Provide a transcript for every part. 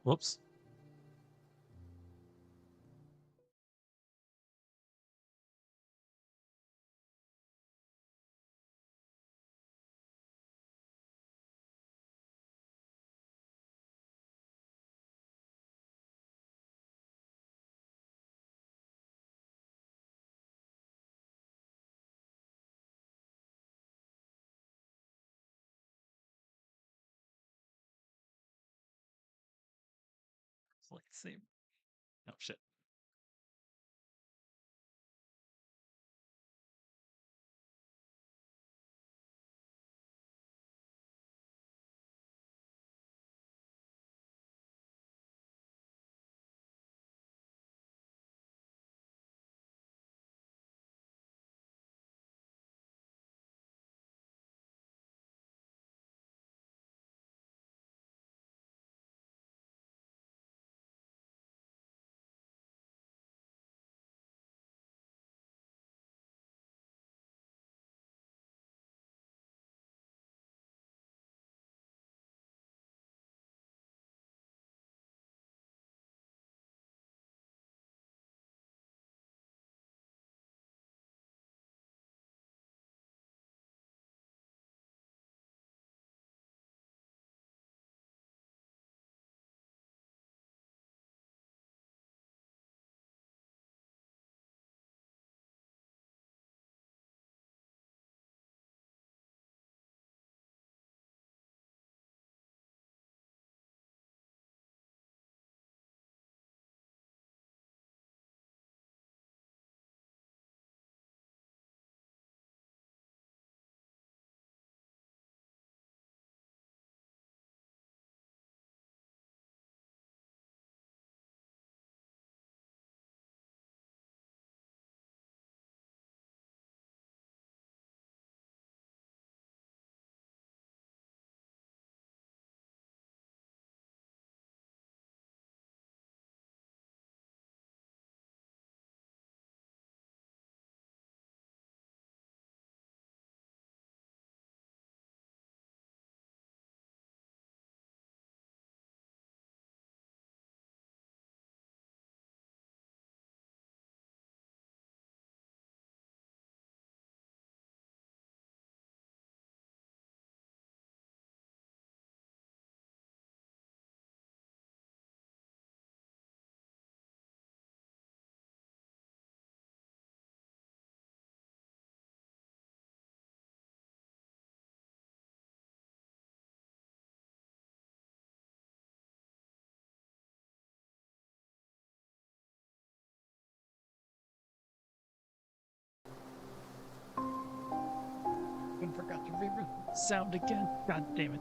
Whoops. Let's see. Oh shit. I forgot your favorite sound again. God damn it.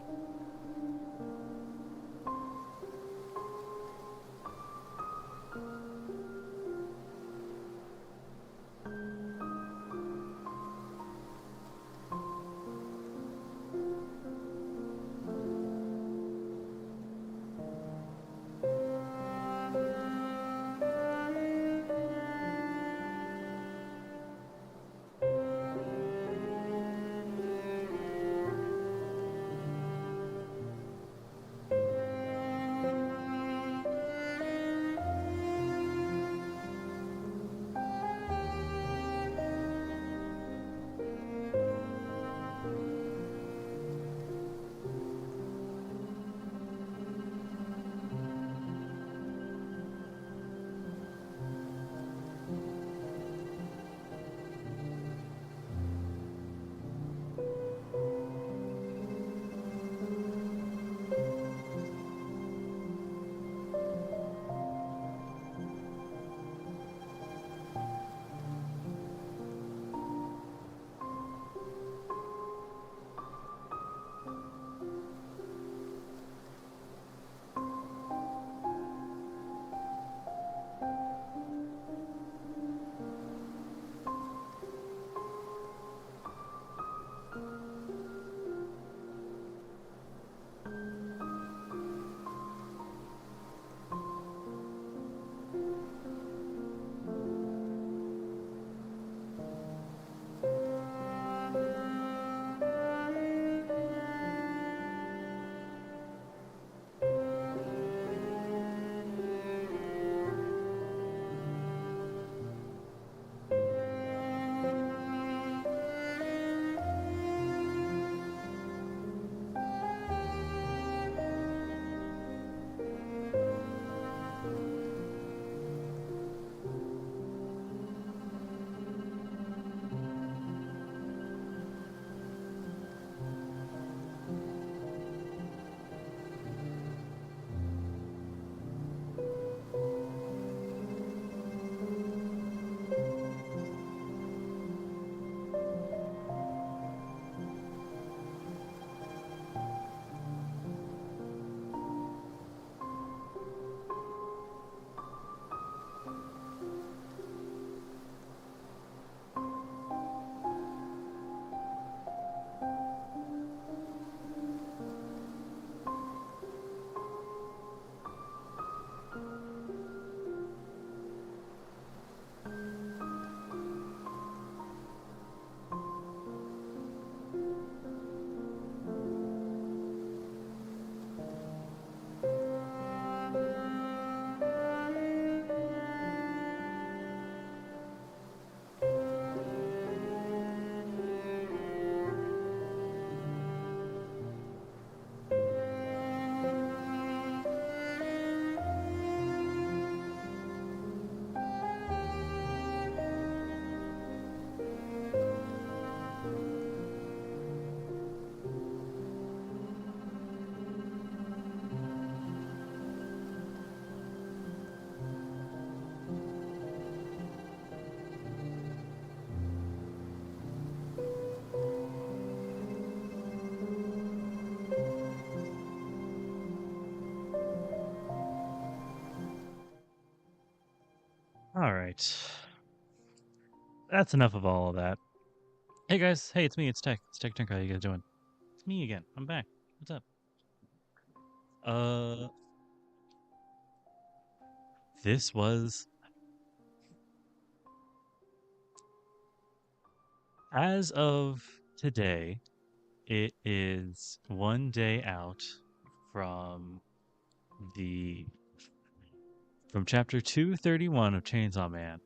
All right. That's enough of all of that. Hey guys, hey, it's me, it's Tech. It's Tech Tink. How you guys doing? It's me again. I'm back. What's up? Uh, this was as of today. It is one day out from the from chapter 231 of Chainsaw Man,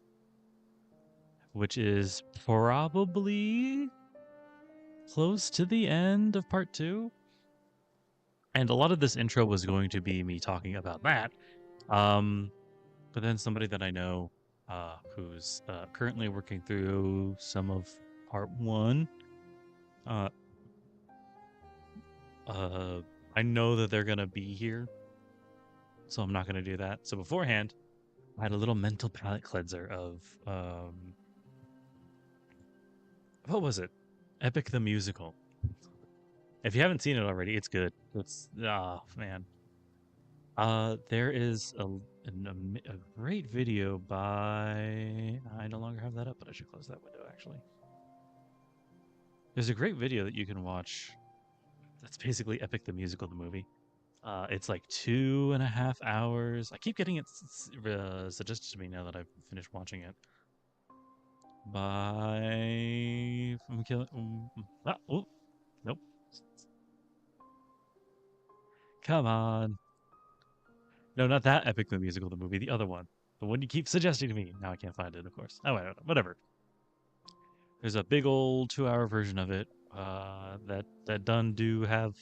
which is probably close to the end of part 2. And a lot of this intro was going to be me talking about that. But then somebody that I know who's currently working through some of part 1, uh, uh, I know that they're going to be here, so I'm not going to do that. So beforehand, I had a little mental palate cleanser of what was it? Epic the Musical. If you haven't seen it already, it's good. It's man. There is a great video by I no longer have that up, but I should close that window actually. There's a great video that you can watch. That's basically Epic the Musical, the movie. It's like 2.5 hours. I keep getting it suggested to me now that I've finished watching it. By I'm killing. Oh, nope. Come on. No, not that Epic the Musical, the movie. The other one. The one you keep suggesting to me. Now I can't find it, of course. Oh, I don't know. Whatever. There's a big old 2-hour version of it. That do have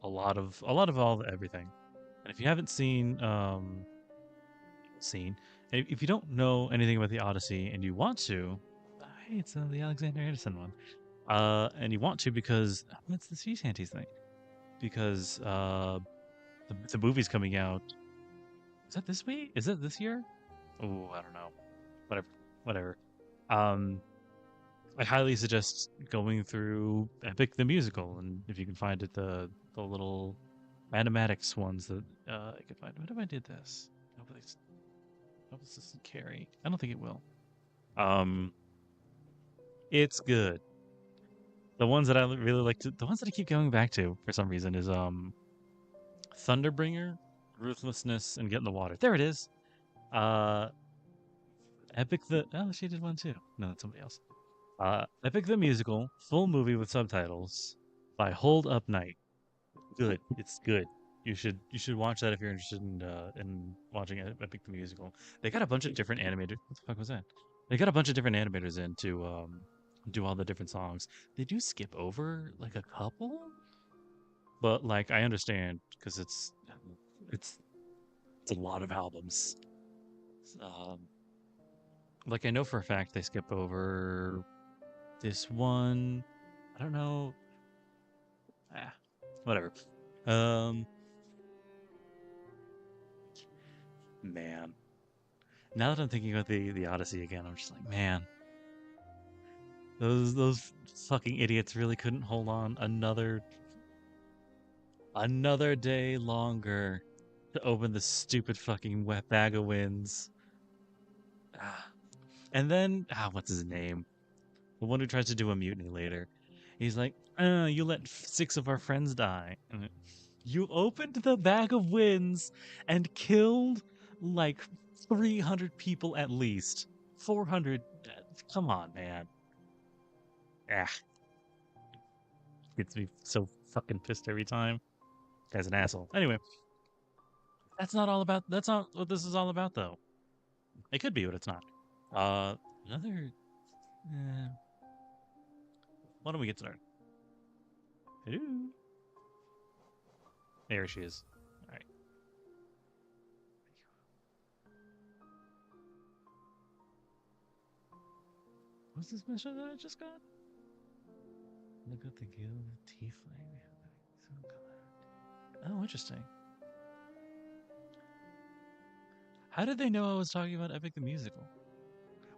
a lot of all everything. And if you haven't seen, if you don't know anything about the Odyssey and you want to, hey, it's the Alexander Edison one. And you want to because that's the sea shanties thing. Because the movie's coming out. Is that this week? Is that this year? Oh, I don't know. Whatever. Um, I highly suggest going through Epic the Musical, and if you can find it, the little mathematics ones that I could find. What if I did this? Hope this doesn't carry. I don't think it will. Um, it's good. The ones that I really like to, the ones that I keep going back to for some reason is Thunderbringer, Ruthlessness, and Get in the Water. There it is. Uh, Epic the oh she did one too. No, that's somebody else. Epic the Musical, full movie with subtitles by Hold Up Night. Good. It's good. You should watch that if you're interested in watching Epic the Musical. They got a bunch of different animators. What the fuck was that? They got a bunch of different animators in to do all the different songs. They do skip over like a couple, but like I understand because it's it's a lot of albums. Um, like I know for a fact they skip over this one. I don't know. Ah, whatever. Um, man. Now that I'm thinking about the Odyssey again, I'm just like, man, those fucking idiots really couldn't hold on another day longer to open the stupid fucking wet bag of winds. Ah. And then what's his name? The one who tries to do a mutiny later. He's like, you let 6 of our friends die. And you opened the bag of winds and killed like 300 people at least. 400. Come on, man. Ah, gets me so fucking pissed every time. Guy's an asshole. Anyway, that's not what this is all about, though. It could be, but it's not. Uh, another. Uh, why don't we get started? Hello. There she is. All right. What's this mission that I just got? Look at the guild tiefling. Oh, interesting. How did they know I was talking about Epic the Musical?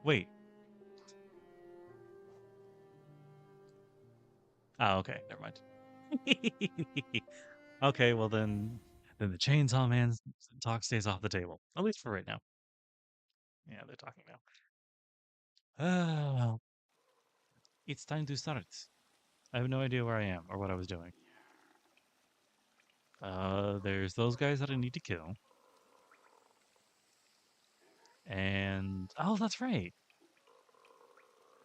Wait. Oh, okay. Never mind. Okay, well then the Chainsaw Man talk stays off the table, at least for right now. Yeah, they're talking now. It's time to start. I have no idea where I am or what I was doing. There's those guys that I need to kill. And oh, that's right.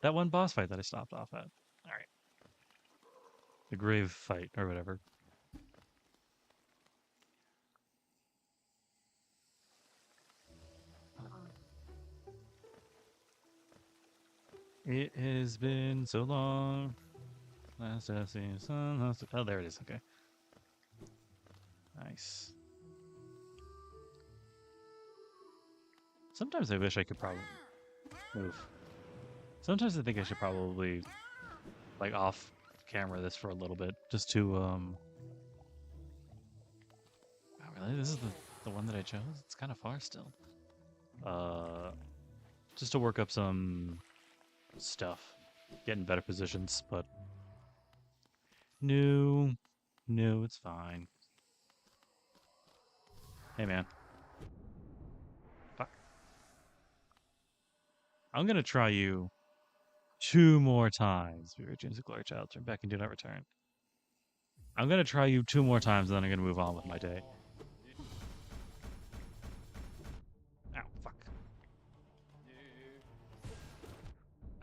That one boss fight that I stopped off at. All right. The grave fight or whatever. It has been so long. Last I seen sun. Oh, there it is. Okay. Nice. Sometimes I wish I could probably move. Sometimes I think I should probably like off camera this for a little bit just to Oh, really? This is the one that I chose? It's kind of far still. Just to work up some stuff, get in better positions, but no, it's fine. Hey, man. Fuck. I'm gonna try you 2 more times. We return to Glory Child. Turn back and do not return. I'm gonna try you 2 more times, and then I'm gonna move on with my day. Ow, fuck.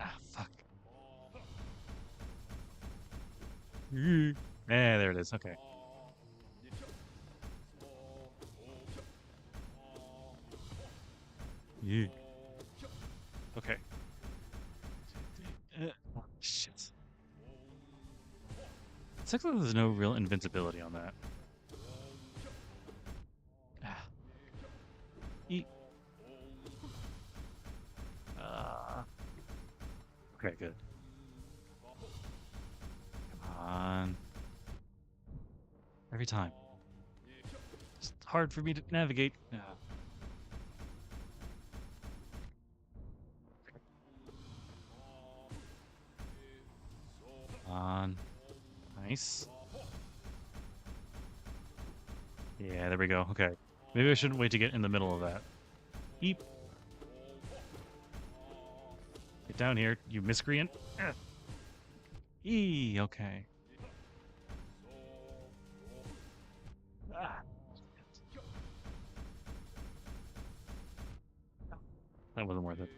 Ah, fuck. There it is. Okay. Okay. Oh, shit. It's like there's no real invincibility on that. Ah. Eat. Okay, good. Come on. Every time. It's hard for me to navigate. Come on. Nice. Yeah, there we go. Okay. Maybe I shouldn't wait to get in the middle of that. Eep. Get down here, you miscreant. Okay. Ah. That wasn't worth it.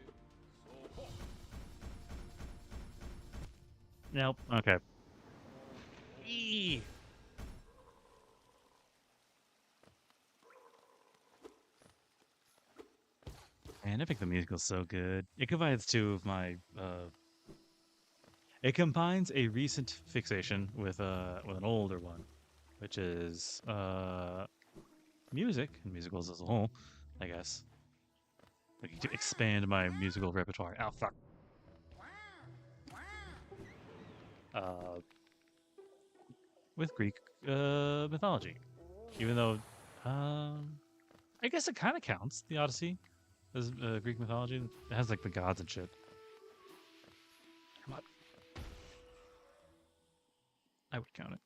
Nope. Okay. Eee. Man, I think the musical's so good. It combines two of my it combines a recent fixation with an older one, which is music and musicals as a whole, I guess. Like to expand my musical repertoire. Oh fuck. With Greek mythology, even though I guess it kind of counts. The Odyssey as Greek mythology. It has like the gods and shit. Come on. I would count it.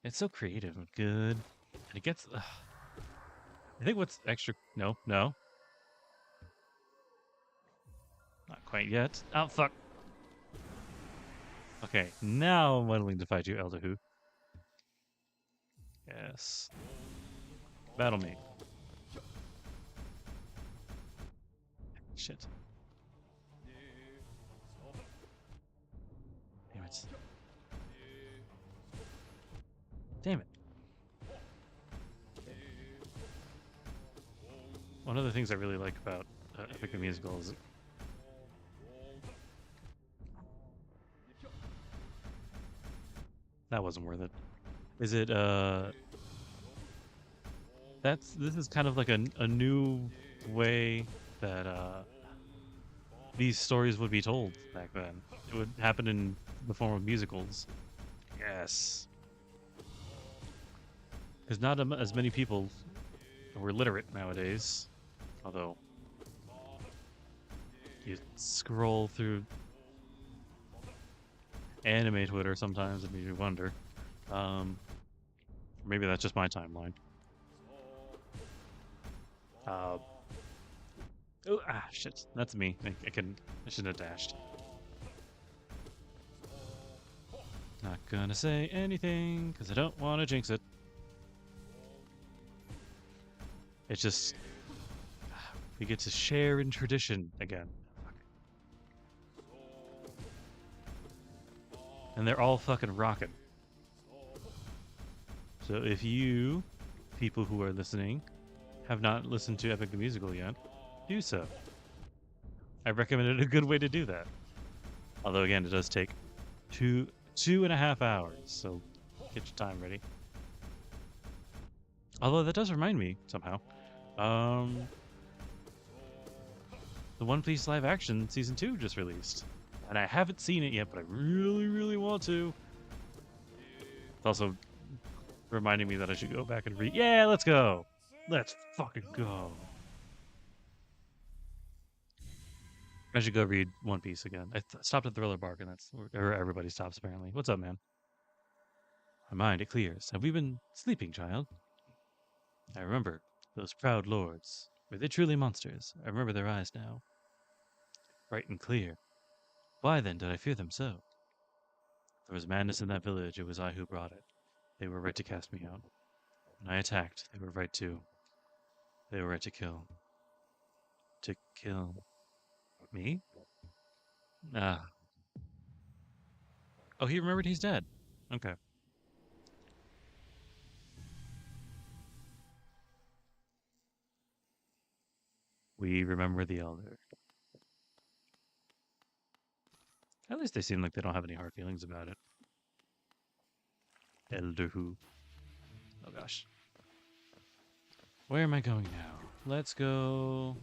It's so creative and good. And it gets. I think what's extra. No. Not quite yet. Oh, fuck. Okay, now I'm willing to fight you, Elder Who. Yes. Battle me. Shit. Damn it. Damn it. One of the things I really like about Epic the Musical is that wasn't worth it. Is it this is kind of like a new way that these stories would be told back then. It would happen in the form of musicals. Yes. Because not as many people were literate nowadays. Although, you scroll through anime Twitter sometimes and you wonder. Maybe that's just my timeline. Oh, shit. That's me. I shouldn't have dashed. Not gonna say anything, because I don't want to jinx it. It's just... we get to share in tradition again. And they're all fucking rocking. So if you, people who are listening, have not listened to Epic the Musical yet, do so. I recommended a good way to do that. Although again, it does take 2.5 hours, so get your time ready. Although that does remind me somehow, the One Piece live action season 2 just released, and I haven't seen it yet, but I really, really want to. It's also reminding me that I should go back and read. Yeah, let's go. Let's fucking go. I should go read One Piece again. I stopped at Thriller Bark, and that's where everybody stops, apparently. What's up, man? My mind, it clears. Have we been sleeping, child? I remember those proud lords. Were they truly monsters? I remember their eyes now. Bright and clear. Why, then, did I fear them so? There was madness in that village. It was I who brought it. They were right to cast me out. When I attacked, they were right to. They were right to kill. To kill me? Ah. Oh, he remembered he's dead. Okay. We remember the elder. At least they seem like they don't have any hard feelings about it. Elder who? Oh gosh. Where am I going now? Let's go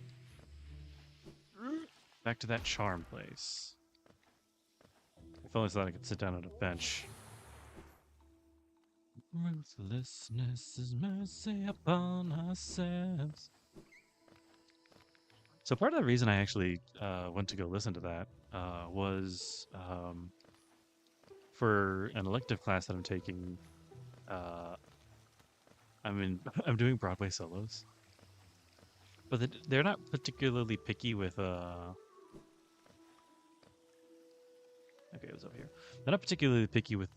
back to that charm place. If only so that I could sit down on a bench. Ruthlessness is mercy upon ourselves. So part of the reason I actually went to go listen to that was for an elective class that I'm taking. I'm doing Broadway solos, but they're not particularly picky with. Okay, it was over here. They're not particularly picky with,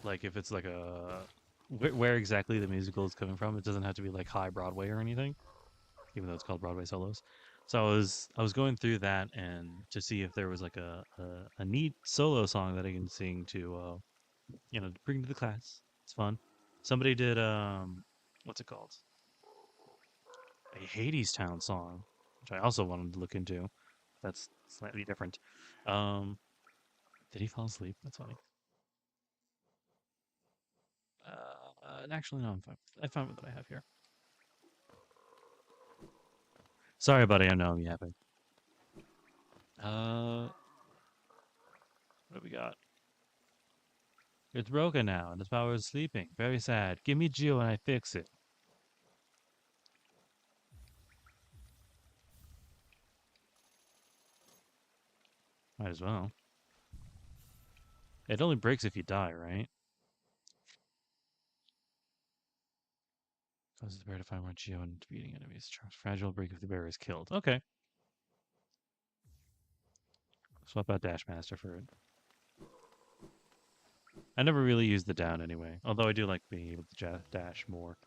like, if it's like a where exactly the musical is coming from. It doesn't have to be like high Broadway or anything, even though it's called Broadway solos. So I was going through that and to see if there was like a neat solo song that I can sing to bring to the class. It's fun. Somebody did what's it called? A Hades Town song, which I also wanted to look into. That's slightly different. Did he fall asleep? That's funny. Actually, no, I'm fine. I'm fine with what I have here. Sorry, buddy. I know I'm yapping. What do we got? It's broken now, and its power is sleeping. Very sad. Give me Geo and I fix it. Might as well. It only breaks if you die, right? Causes the bear to find more Geo and defeating enemies. Fragile break if the bear is killed. Okay. Swap out Dash Master for it. I never really used the down anyway, although I do like being able to dash more.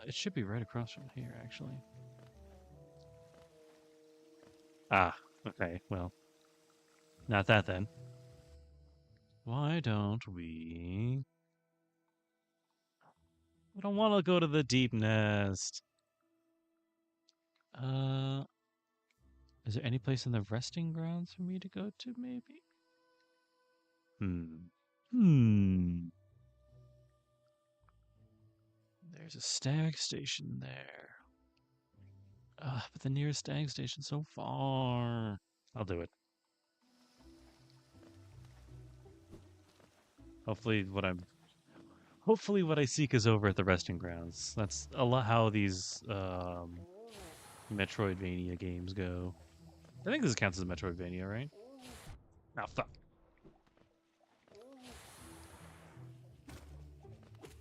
It should be right across from here, actually. Ah, okay, well. Not that then. Why don't we... I don't want to go to the deep nest. Is there any place in the resting grounds for me to go to, maybe? There's a stag station there. But the nearest stag station's so far. I'll do it. Hopefully what I seek is over at the resting grounds. That's a lot how these Metroidvania games go. I think this counts as a Metroidvania, right? Oh, fuck.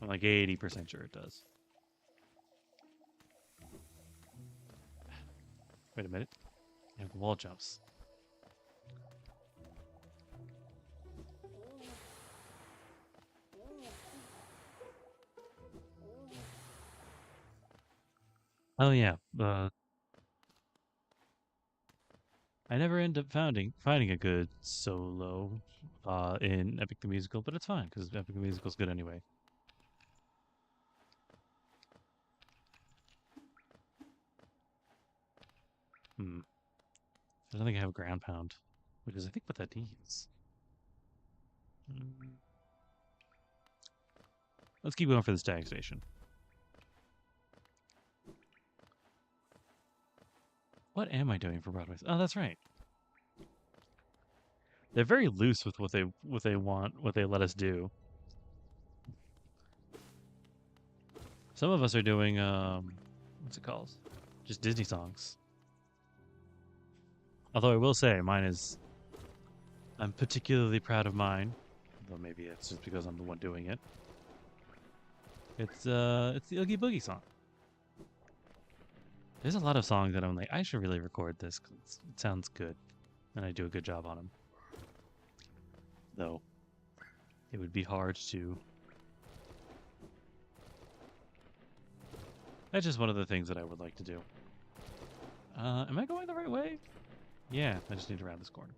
I'm like 80% sure it does. Wait a minute. Yeah, wall jumps. Oh yeah. I never end up finding a good solo in Epic the Musical, but it's fine because Epic the Musical's good anyway. Hmm. I don't think I have a ground pound, which is I think what that means. Let's keep going for the stag station. What am I doing for Broadway? Oh, that's right. They're very loose with what they want, what they let us do. Some of us are doing what's it called? Just Disney songs. Although I will say mine is I'm particularly proud of mine. Well, maybe it's just because I'm the one doing it. It's the Oogie Boogie song. There's a lot of songs that I'm like, I should really record this because it sounds good, and I do a good job on them. Though, it would be hard to. That's just one of the things that I would like to do. Am I going the right way? Yeah, I just need to round this corner.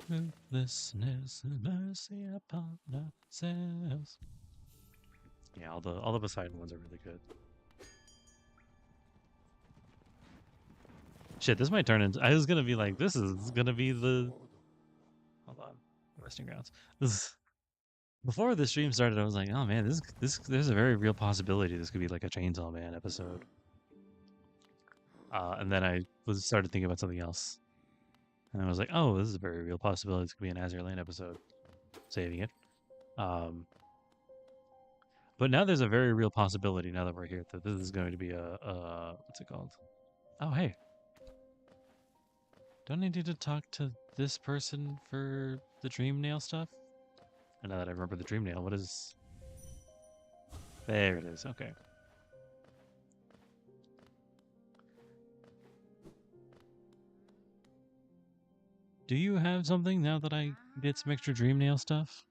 Ruthlessness and mercy upon ourselves. Yeah, all the Poseidon ones are really good. Shit, this might turn into. I was gonna be like, this is gonna be the. Hold on, resting grounds. Before the stream started, I was like, oh man, this there's a very real possibility this could be like a Chainsaw Man episode. And then I started thinking about something else, and I was like, oh, this is a very real possibility. This could be an Azure Lane episode. Saving it. But now there's a very real possibility now that we're here that this is going to be a what's it called? Oh hey, don't I need to talk to this person for the dream nail stuff? And now that I remember the dream nail, what is? There it is. Okay. Do you have something now that I did some extra dream nail stuff?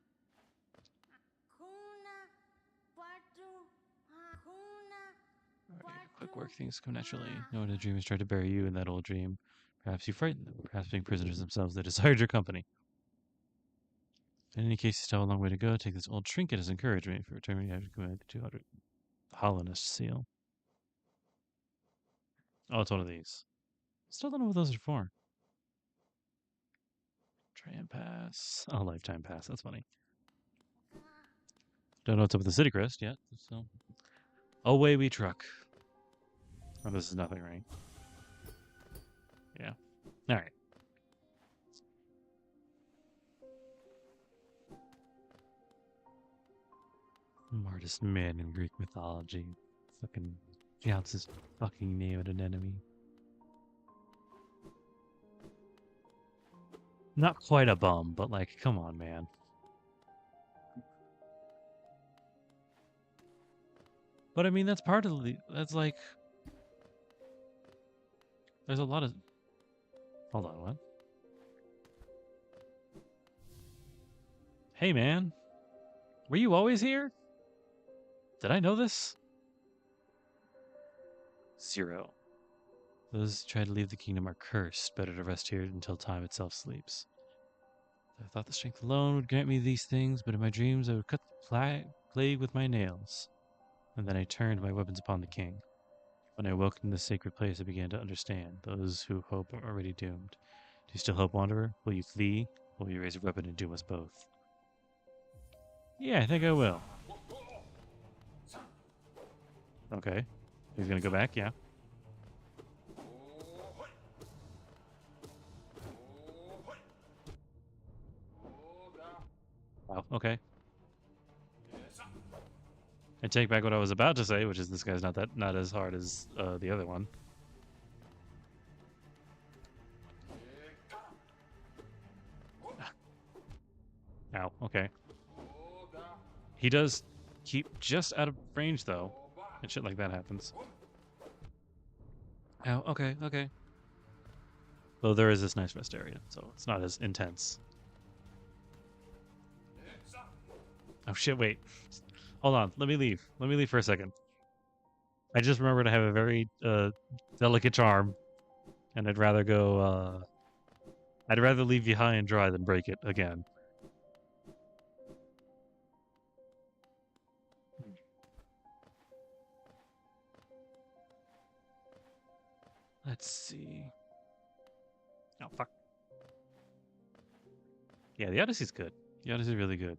Alright, quick work. Things come naturally. No one in the dream has tried to bury you in that old dream. Perhaps you frightened them. Perhaps being prisoners themselves, they desired your company. In any case, you still have a long way to go. Take this old trinket as encouragement for returning you have to command the 200 Hollowness seal. Oh, it's one of these. Still don't know what those are for. Tram pass. Oh, lifetime pass. That's funny. Don't know what's up with the City Crest yet, so. Away we truck. Oh, this is nothing, right? Yeah. Alright. Smartest man in Greek mythology. Fucking counts his fucking name at an enemy. Not quite a bum, but like, come on, man. But I mean, that's part of the. That's like. There's a lot of. Hold on, what? Hey, man. Were you always here? Did I know this? 0. Those who try to leave the kingdom are cursed. Better to rest here until time itself sleeps. I thought the strength alone would grant me these things, but in my dreams I would cut the plague with my nails. And then I turned my weapons upon the king. When I awoke in this sacred place, I began to understand. Those who hope are already doomed. Do you still hope, Wanderer? Will you flee? Or will you raise a weapon and doom us both? Yeah, I think I will. Okay. He's gonna go back, yeah. Wow, okay. I take back what I was about to say, which is this guy's not as hard as the other one. Ow, okay. He does Keep just out of range, though. And shit like that happens. Oh, okay, okay. Though there is this nice rest area, so it's not as intense. Oh shit, wait. Hold on, let me leave. Let me leave for a second. I just remembered I have a very delicate charm, and I'd rather go, I'd rather leave you high and dry than break it again. Let's see. Oh, fuck. Yeah, the Odyssey's good. The Odyssey's really good.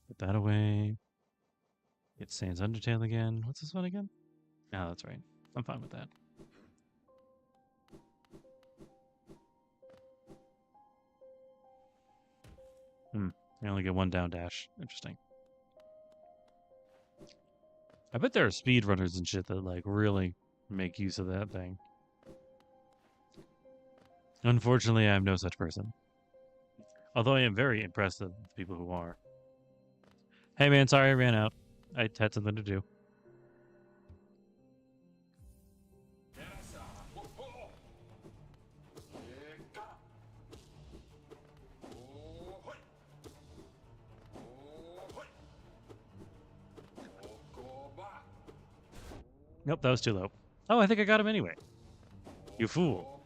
Put that away. Get Sans Undertale again. What's this one again? Oh, that's right. I'm fine with that. I only get one down dash. Interesting. I bet there are speedrunners and shit that like really make use of that thing. Unfortunately, I am no such person. Although I am very impressed with the people who are. Hey man, sorry I ran out. I had something to do. Nope, that was too low. Oh, I think I got him anyway. You fool.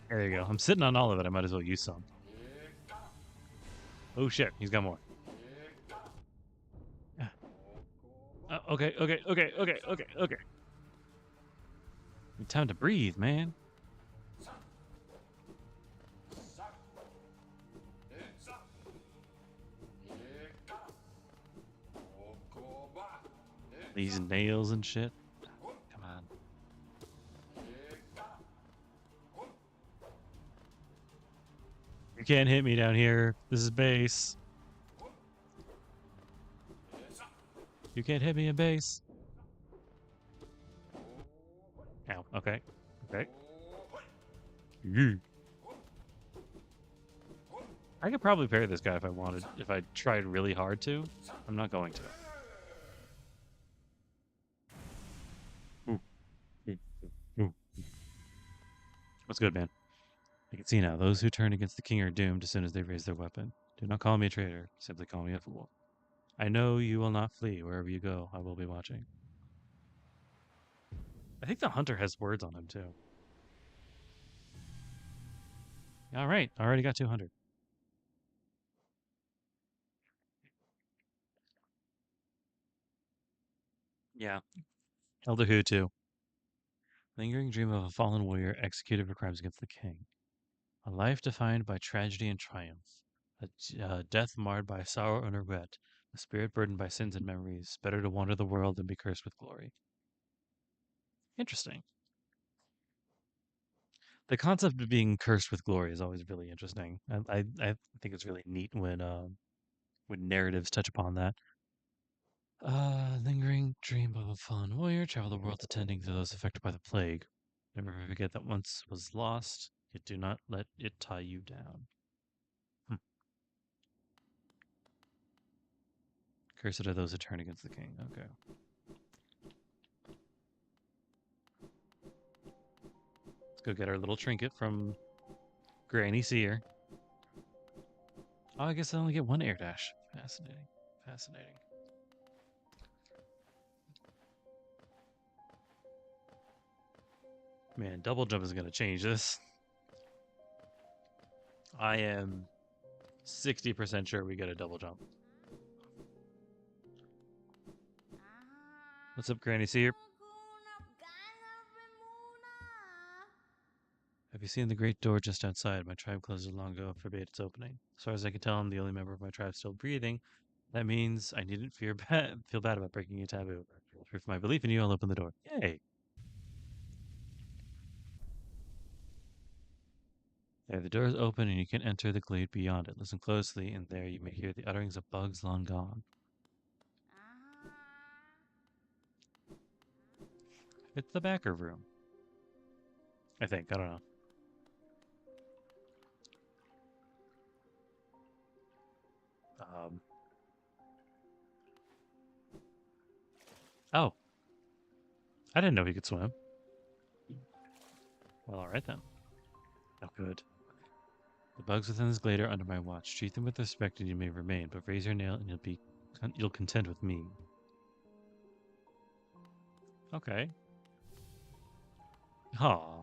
There you go. I'm sitting on all of it. I might as well use some. Oh shit, he's got more. Okay. Time to breathe, man. These nails and shit. Come on. You can't hit me down here. This is base. You can't hit me in base. Ow. Okay. Okay. I could probably parry this guy if I wanted, if I tried really hard to. I'm not going to. What's good, man? I can see now. Those who turn against the king are doomed as soon as they raise their weapon. Do not call me a traitor. Simply call me a fool. I know you will not flee. Wherever you go, I will be watching. I think the hunter has words on him, too. All right. I already got 200. Yeah. Elder Who, too. Lingering dream of a fallen warrior executed for crimes against the king. A life defined by tragedy and triumph. A death marred by sorrow and regret. A spirit burdened by sins and memories. Better to wander the world than be cursed with glory. Interesting. The concept of being cursed with glory is always really interesting. I think it's really neat when narratives touch upon that. Lingering dream of a fallen warrior, travel the world attending to those affected by the plague. Never forget that once was lost, yet do not let it tie you down. Cursed are those who turn against the king. Okay. Let's go get our little trinket from Granny Seer. Oh, I guess I only get one air dash. Fascinating. Fascinating. Man, double jump is going to change this. I am 60% sure we get a double jump. What's up, Granny Seer? Have you seen the great door just outside? My tribe closed it long ago, forbade its opening. As far as I can tell, I'm the only member of my tribe still breathing. That means I needn't feel bad about breaking a taboo. Proof of my belief in you, I'll open the door. Yay! There, the door is open and you can enter the glade beyond it. Listen closely, and there you may hear the utterings of bugs long gone. It's the backer room. I think. I don't know. Oh. I didn't know he could swim. Well, alright then. Oh, good. The bugs within this glade are under my watch. Treat them with respect and you may remain, but raise your nail and you'll contend with me. Okay. Aw.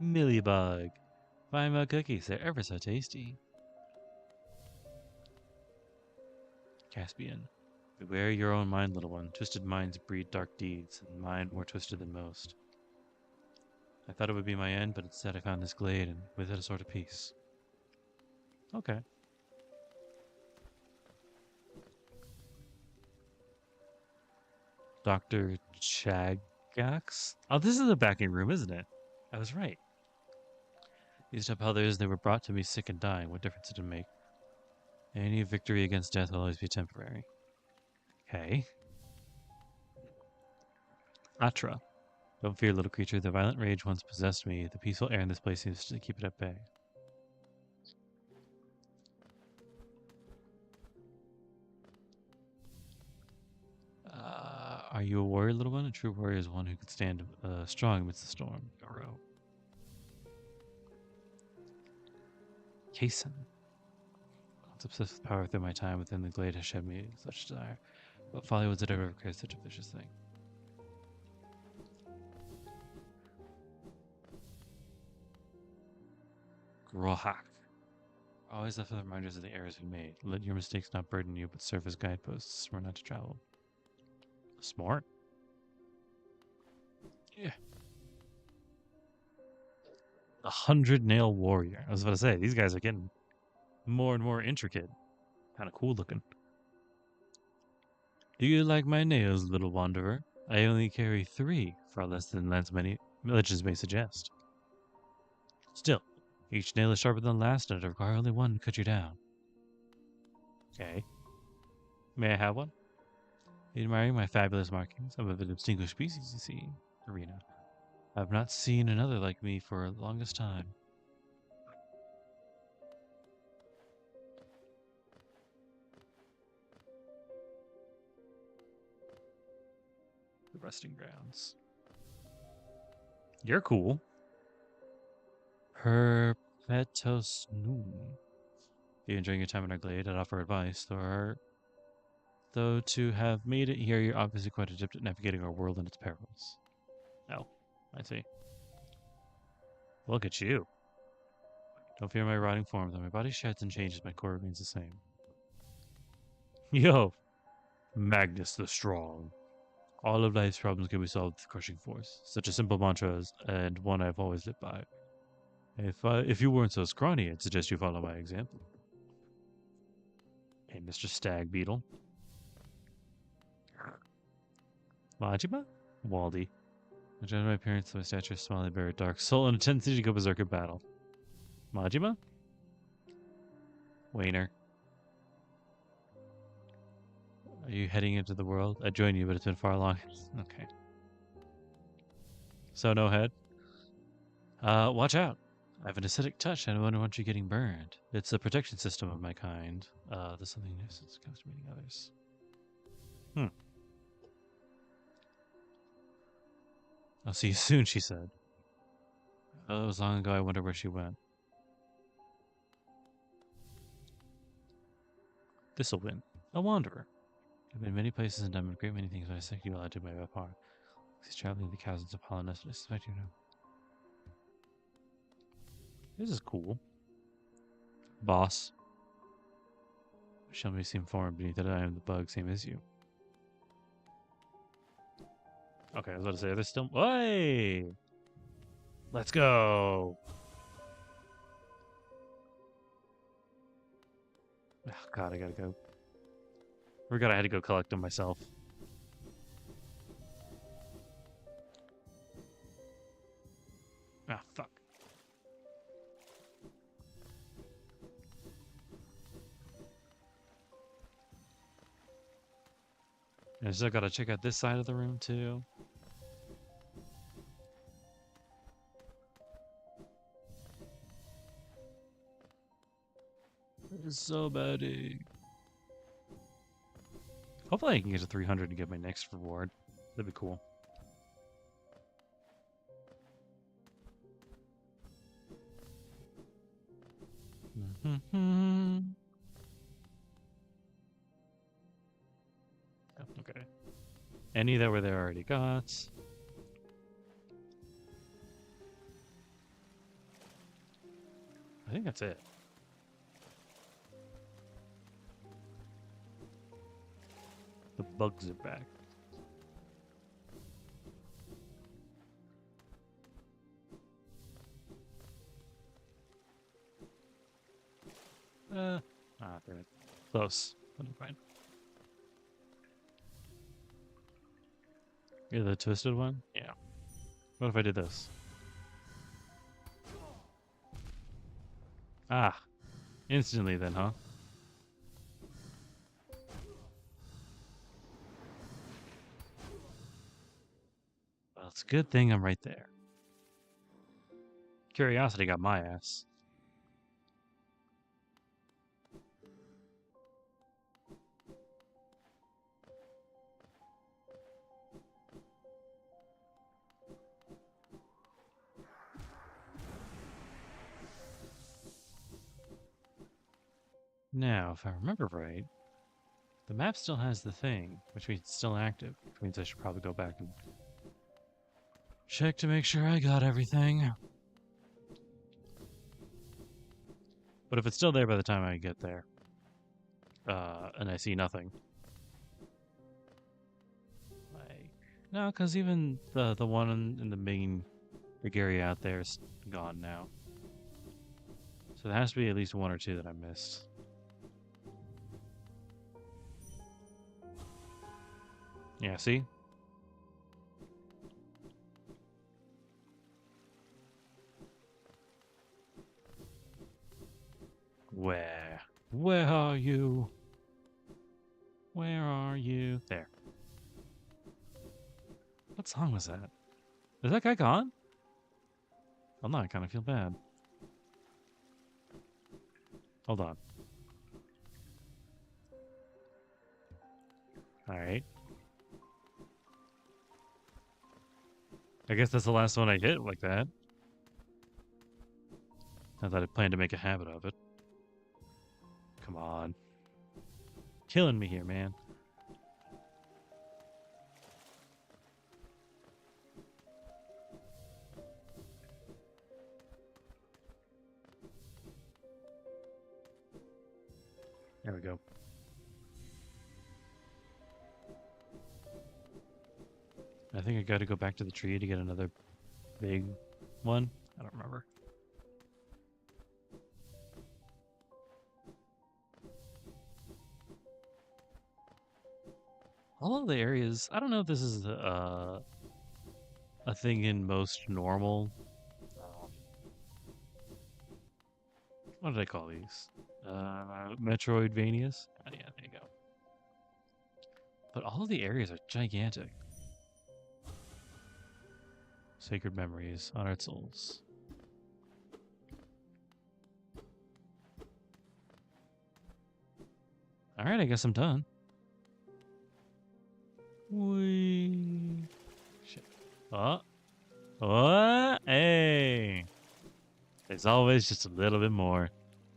Millibug. Find my cookies. They're ever so tasty. Caspian. Beware your own mind, little one. Twisted minds breed dark deeds, and mine more twisted than most. I thought it would be my end, but instead I found this glade, and with it a sort of peace. Okay. Dr. Chagax? Oh, this is the backing room, isn't it? I was right. These top others, they were brought to me sick and dying. What difference did it make? Any victory against death will always be temporary. Okay. Atra. Don't fear, little creature. The violent rage once possessed me. The peaceful air in this place seems to keep it at bay. Are you a warrior, little one? A true warrior is one who could stand strong amidst the storm. Garo. Kason. Once obsessed with power through my time within the glade has shed me such desire. What folly was it ever create such a vicious thing? Grohak. Always left with reminders of the errors we made. Let your mistakes not burden you, but serve as guideposts where not to travel. Smart. Yeah. 100-nail warrior. I was about to say, these guys are getting more and more intricate. Kind of cool looking. Do you like my nails, little wanderer? I only carry 3, far less than legends may suggest. Still, each nail is sharper than the last, and I require only one to cut you down. Okay. May I have one? Admiring my fabulous markings, I'm of a distinguished species, you see, Arena. I've not seen another like me for the longest time. The resting grounds. You're cool. Herpetos Noon. Are you enjoying your time in our glade? I'd offer advice, though to have made it here, you're obviously quite adept at navigating our world and its perils. Oh, I see. Look at you. Don't fear my rotting form, though my body sheds and changes, my core remains the same. Yo! Magnus the Strong. All of life's problems can be solved with crushing force. Such a simple mantra and one I've always lived by. If you weren't so scrawny, I'd suggest you follow my example. Hey, Mr. Stag Beetle. Majima? Waldy. I judge my appearance, my stature, smiley bear, dark soul, and a tendency to go berserk in battle. Majima? Wayner. Are you heading into the world? I'd join you, but it's been far long. Okay. So no head. Watch out. I have an acidic touch. I don't want you getting burned. It's a protection system of my kind. There's something new since it comes to meeting others. I'll see you soon, she said. Oh, it was long ago. I wonder where she went. This'll win. A wanderer. I've been many places and done a great many things, but I suspect you all did my Vapar. He's traveling the chasms of Polynus, but I suspect you know. This is cool. Boss. Show me seem foreign beneath that I am the bug, same as you. Okay, I was about to say, there's still. Hey! Let's go! Oh, God, I gotta go. I had to go collect them myself. Ah, fuck. I still gotta check out this side of the room too. It's so bad. Hopefully I can get to 300 to get my next reward. That'd be cool. Okay. Any that were there already got. I think that's it. The bugs are back. Damn it. Close. But I'm fine. You're the twisted one? Yeah. What if I did this? Ah. Instantly then, huh? Well, it's a good thing I'm right there. Curiosity got my ass. Now, if I remember right, the map still has the thing, which means it's still active, which means I should probably go back and check to make sure I got everything. But if it's still there by the time I get there, and I see nothing, like, no, because even the one in the main big area out there is gone now. So there has to be at least one or two that I missed. Yeah, see? Where? Where are you? Where are you? There. What song was that? Is that guy gone? Oh no, I kind of feel bad. Hold on. Alright. I guess that's the last one I hit like that. Not that I plan to make a habit of it. Come on. Killing me here, man. There we go. I think I got to go back to the tree to get another big one. I don't remember. All of the areas, I don't know if this is a thing in most normal. What did I call these? Metroidvanias? Oh, yeah, there you go. But all of the areas are gigantic. Sacred memories, honored souls. Alright, I guess I'm done. Whee. Shit. Oh. Oh. Hey. There's always just a little bit more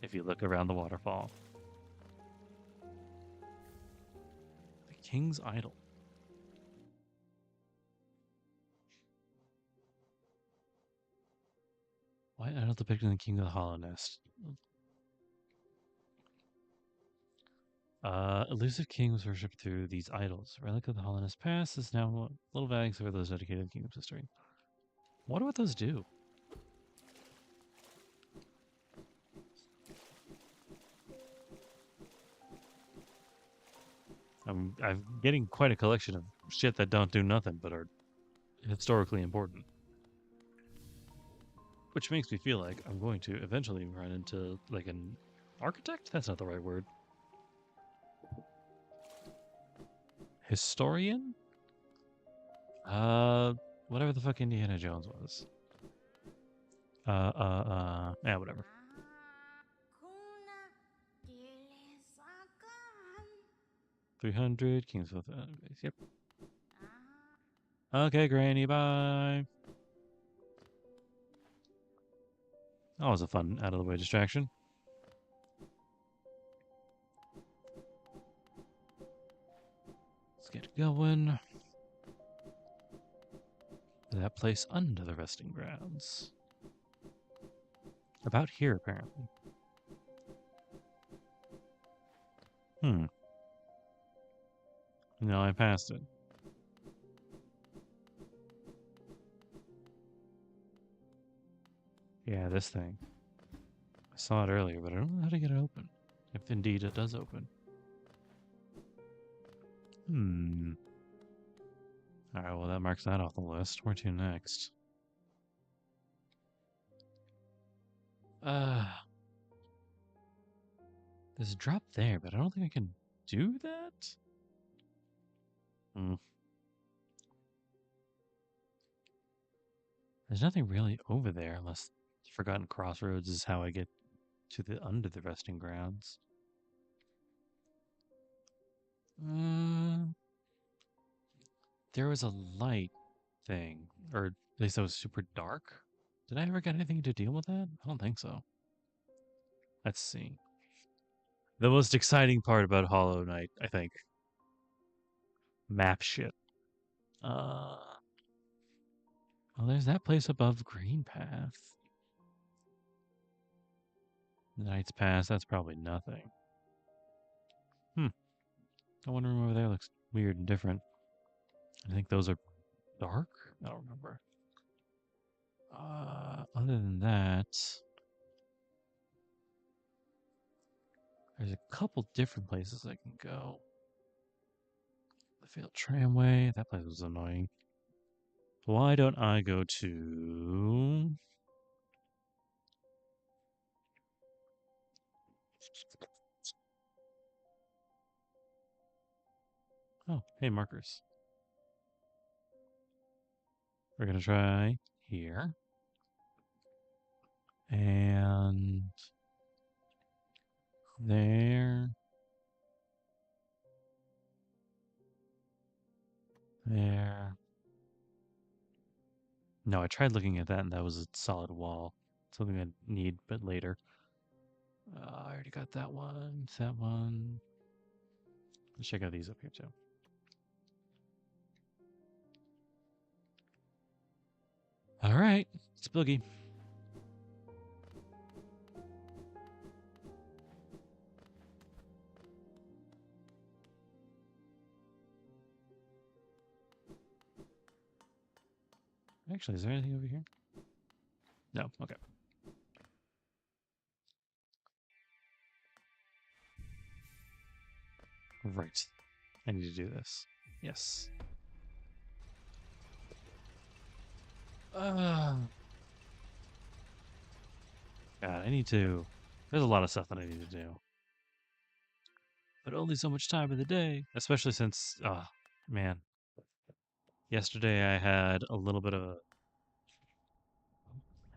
if you look around the waterfall. The King's Idol. Why idol depicting the King of the Hollow Nest? Elusive king was worshipped through these idols. Relic of the Hollow Nest past is now little values for those dedicated to the kingdom's history. What would those do? I'm getting quite a collection of shit that don't do nothing but are historically important. Which makes me feel like I'm going to eventually run into like an architect? That's not the right word. Historian? Whatever the fuck Indiana Jones was. Yeah, whatever. 300, Kingsville. Yep. Okay, Granny, bye. That was a fun out of the way distraction. Let's get going. That place under the resting grounds. About here, apparently. No, I passed it. Yeah, this thing. I saw it earlier, but I don't know how to get it open. If indeed it does open. Alright, well that marks that off the list. Where to next? There's a drop there, but I don't think I can do that? There's nothing really over there unless Forgotten Crossroads is how I get to the under the resting grounds. There was a light thing, or at least it was super dark. Did I ever get anything to deal with that? I don't think so. Let's see. The most exciting part about Hollow Knight, I think. Map shit. Well, there's that place above Green Path. Knight's Pass, that's probably nothing. The one room over there looks weird and different. I think those are dark? I don't remember. Other than that, there's a couple different places I can go. The Field Tramway, that place was annoying. Why don't I go to... Oh, hey, markers. We're going to try here. And... there. There. No, I tried looking at that and that was a solid wall. Something I need, but later. I already got that one. That one. Let's check out these up here too. All right, it's Boogie. Actually, is there anything over here? No, okay. Right. I need to do this. Yes. God, I need to... There's a lot of stuff that I need to do. But only so much time in the day. Especially since... man. Yesterday I had a little bit of a...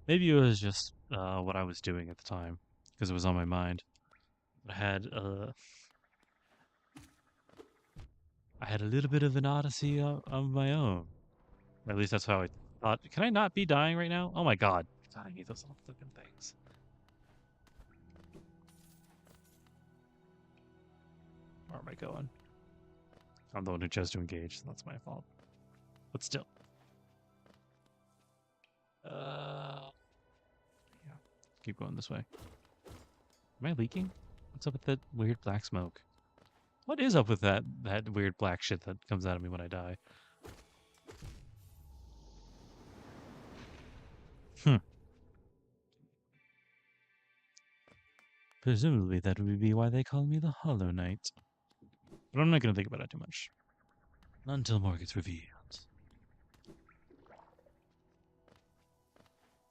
Maybe it was just what I was doing at the time. Because it was on my mind. I had a little bit of an odyssey of my own. At least that's how I thought. Can I not be dying right now? Oh my god. God, I need those little flipping things. Where am I going? I'm the one who chose to engage, so that's my fault. But still. Yeah. Keep going this way. Am I leaking? What's up with that weird black smoke? What is up with that weird black shit that comes out of me when I die? Presumably that would be why they call me the Hollow Knight. But I'm not going to think about it too much. Not until more gets revealed.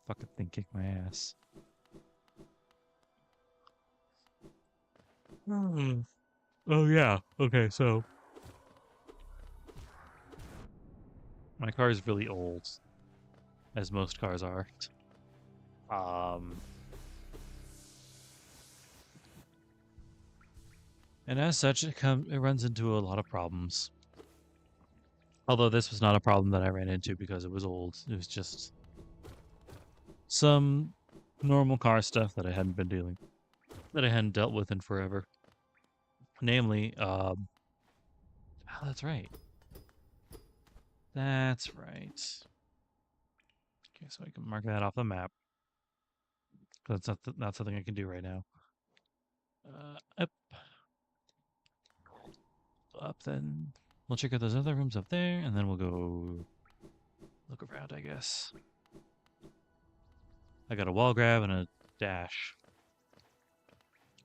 Fucking thing kick my ass. Oh yeah. Okay, so My car is really old, as most cars are. Um, and as such, it runs into a lot of problems. Although this was not a problem that I ran into because it was old. It was just some normal car stuff that I hadn't dealt with in forever. Namely, oh, that's right. That's right. Okay, so I can mark that off the map. That's not something I can do right now. Up then. We'll check out those other rooms up there, and then we'll go look around, I guess. I got a wall grab and a dash.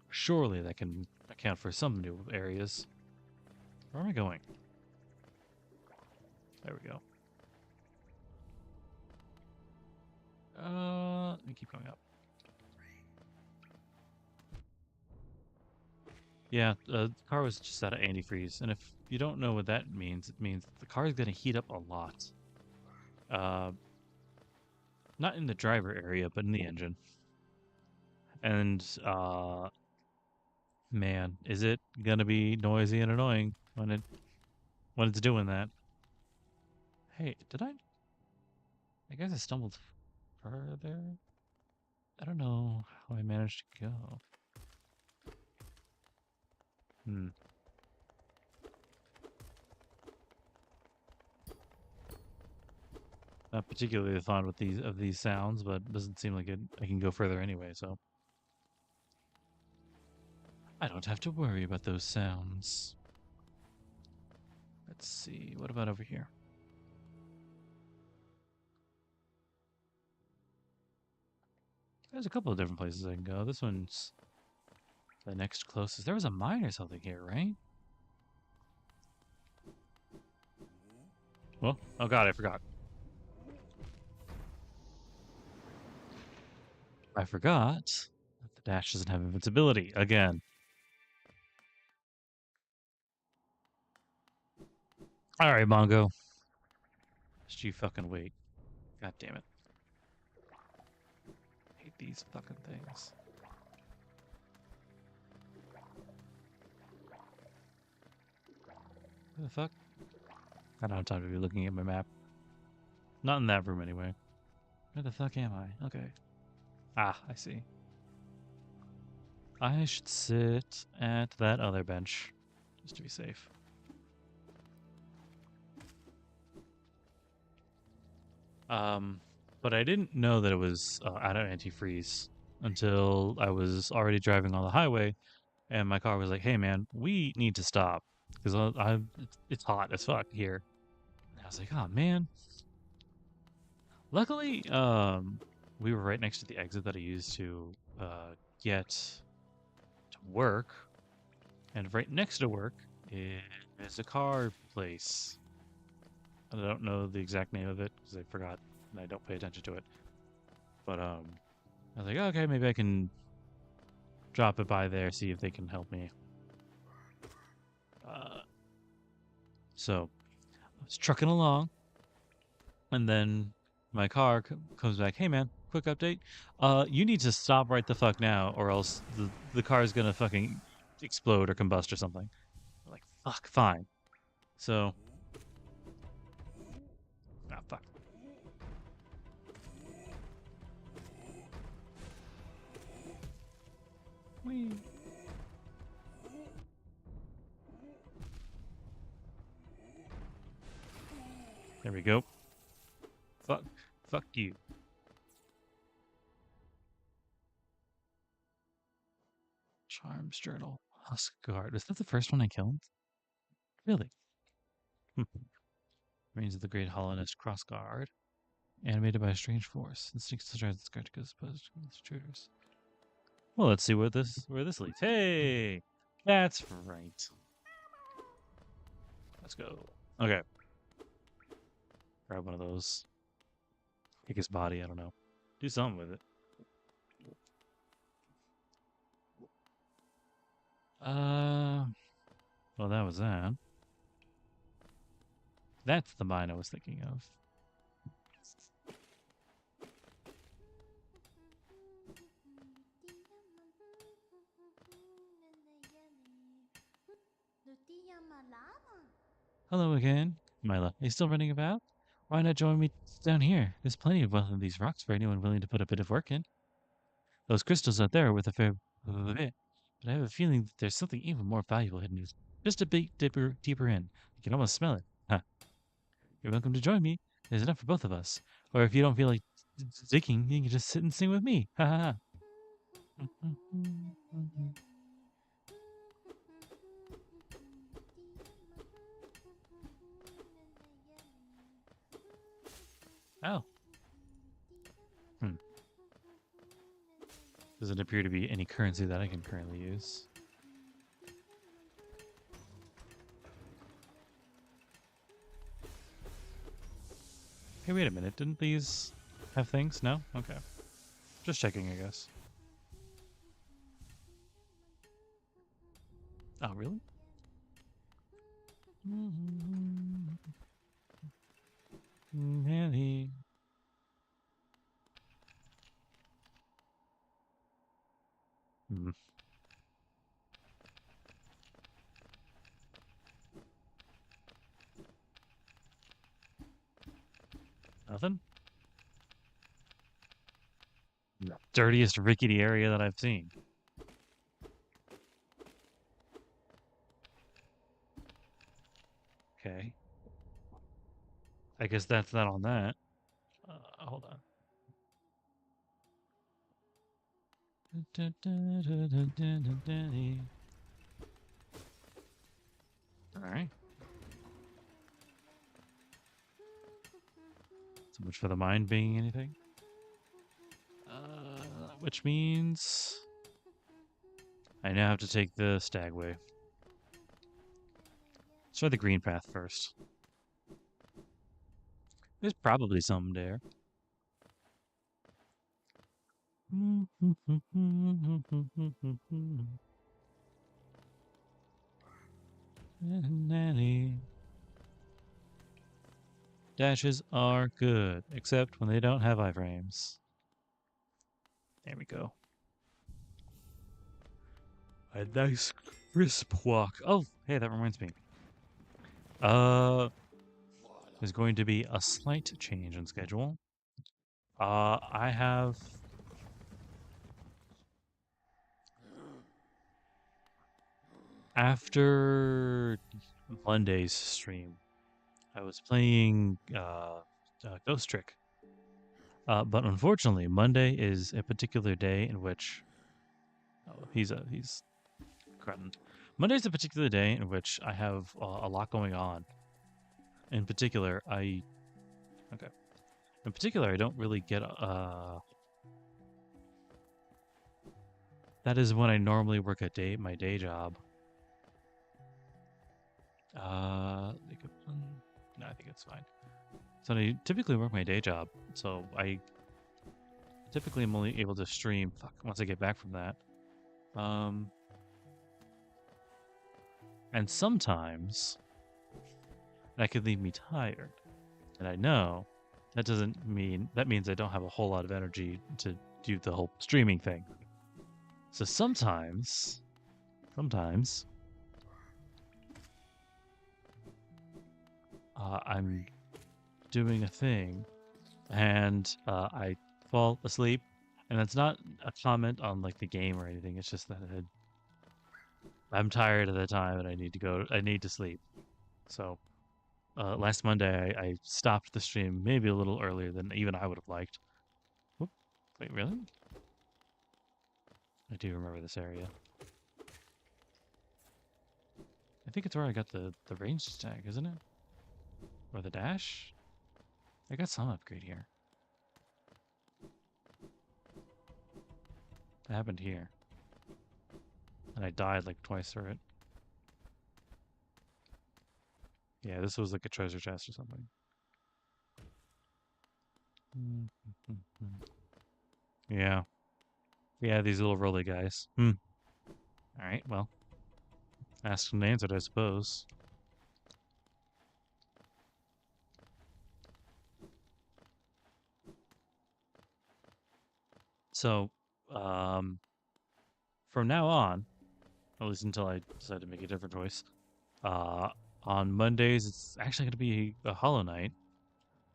Surely that can account for some new areas. Where am I going? There we go. Let me keep going up. Yeah, the car was just out of antifreeze, and if you don't know what that means, it means the car is going to heat up a lot. Not in the driver area, but in the engine. And, man, is it going to be noisy and annoying when it's doing that. Hey, did I guess I stumbled further? I don't know how I managed to go. Not particularly fond with these sounds, but it doesn't seem like I can go further anyway, so I don't have to worry about those sounds. Let's see, what about over here? There's a couple of different places I can go. This one's the next closest. There was a mine or something here, right? Well, oh god, I forgot. I forgot that the dash doesn't have invincibility again. Alright, Mongo. Just you fucking wait. God damn it. I hate these fucking things. What the fuck? I don't have time to be looking at my map. Not in that room anyway. Where the fuck am I? Okay. Ah, I see. I should sit at that other bench, just to be safe. But I didn't know that it was out of antifreeze until I was already driving on the highway, and my car was like, "Hey, man, we need to stop because it's hot as fuck here." And I was like, "Oh man." Luckily, we were right next to the exit that I used to get to work, and right next to work is a car place. I don't know the exact name of it because I forgot and I don't pay attention to it. But I was like, okay, maybe I can drop it by there, see if they can help me. So I was trucking along, and then my car comes back. Hey man, quick update. You need to stop right the fuck now, or else the car is gonna fucking explode or combust or something. I'm like, fuck, fine. So, fuck. Whee. There we go. Fuck you. Charms Journal. Husk Guard. Was that the first one I killed? Really? Remains of the Great Hollowness Cross Guard. Animated by a strange force. Instincts to drive this guard to go opposed to intruders. Well, let's see where this leads. Hey! That's right. Let's go. Okay. Grab one of those. Kick his body, I don't know. Do something with it. Well, that was that. That's the mine I was thinking of. Hello again. Mila, are you still running about? Why not join me down here? There's plenty of wealth in these rocks for anyone willing to put a bit of work in. Those crystals out there are worth a fair bit, but I have a feeling that there's something even more valuable hidden just a bit deeper in. You can almost smell it. Huh. You're welcome to join me. There's enough for both of us. Or if you don't feel like digging, you can just sit and sing with me. Ha ha ha. Oh. Hmm. Doesn't appear to be any currency that I can currently use. Hey, wait a minute. Didn't these have things? No? Okay. Just checking, I guess. Oh, really? Nelly. Hmm. Nothing? Dirtiest rickety area that I've seen. Okay. I guess that's not on that. Hold on. Alright. So much for the mine being anything. Which means I now have to take the stagway. Let's try the green path first. There's probably something there. Nanny. Dashes are good, except when they don't have iframes. There we go. A nice crisp walk. Oh, hey, that reminds me. There's going to be a slight change in schedule. I have after Monday's stream, I was playing Ghost Trick. But unfortunately, Monday is a particular day in which he's Crutton. Monday's a particular day in which I have a lot going on. In particular, I don't really get that is when I normally work my day job. No, I think it's fine. So I typically work my day job, so I typically am only able to stream once I get back from that. And sometimes that could leave me tired. And I know that means I don't have a whole lot of energy to do the whole streaming thing. So sometimes I'm doing a thing and I fall asleep, and that's not a comment on like the game or anything. It's just that I'm tired at the time and I need to sleep. So last Monday I stopped the stream maybe a little earlier than even I would have liked. Whoop. Wait, really? I do remember this area. I think it's where I got the range tag, isn't it? Or the dash? I got some upgrade here. That happened here. And I died like twice through it. Yeah, this was like a treasure chest or something. Yeah. Yeah, these little rolly guys. Alright, well. Asked and answered, I suppose. So, um, from now on, at least until I decide to make a different choice, uh, on Mondays it's actually going to be a Hollow Night,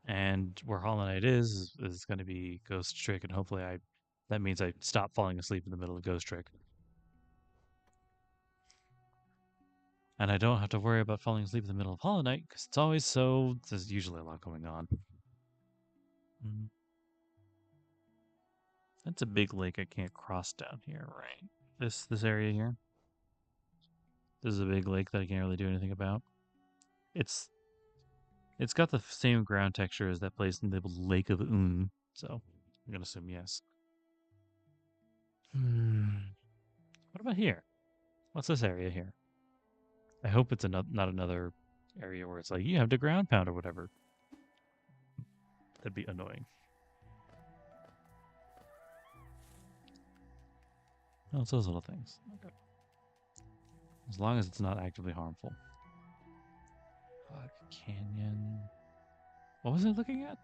and where Hollow Night is going to be Ghost Trick, and hopefully that means I stop falling asleep in the middle of Ghost Trick, and I don't have to worry about falling asleep in the middle of Hollow Night because there's usually a lot going on. Mm. That's a big lake I can't cross down here, right? This area here. This is a big lake that I can't really do anything about. It's it's got the same ground texture as that place in the Lake of Un, so I'm gonna assume yes. What about here? What's this area here? I hope it's not another area where it's like you have to ground pound or whatever. That'd be annoying. Oh, it's those little things. Okay. As long as it's not actively harmful. Fuck, canyon. What was I looking at?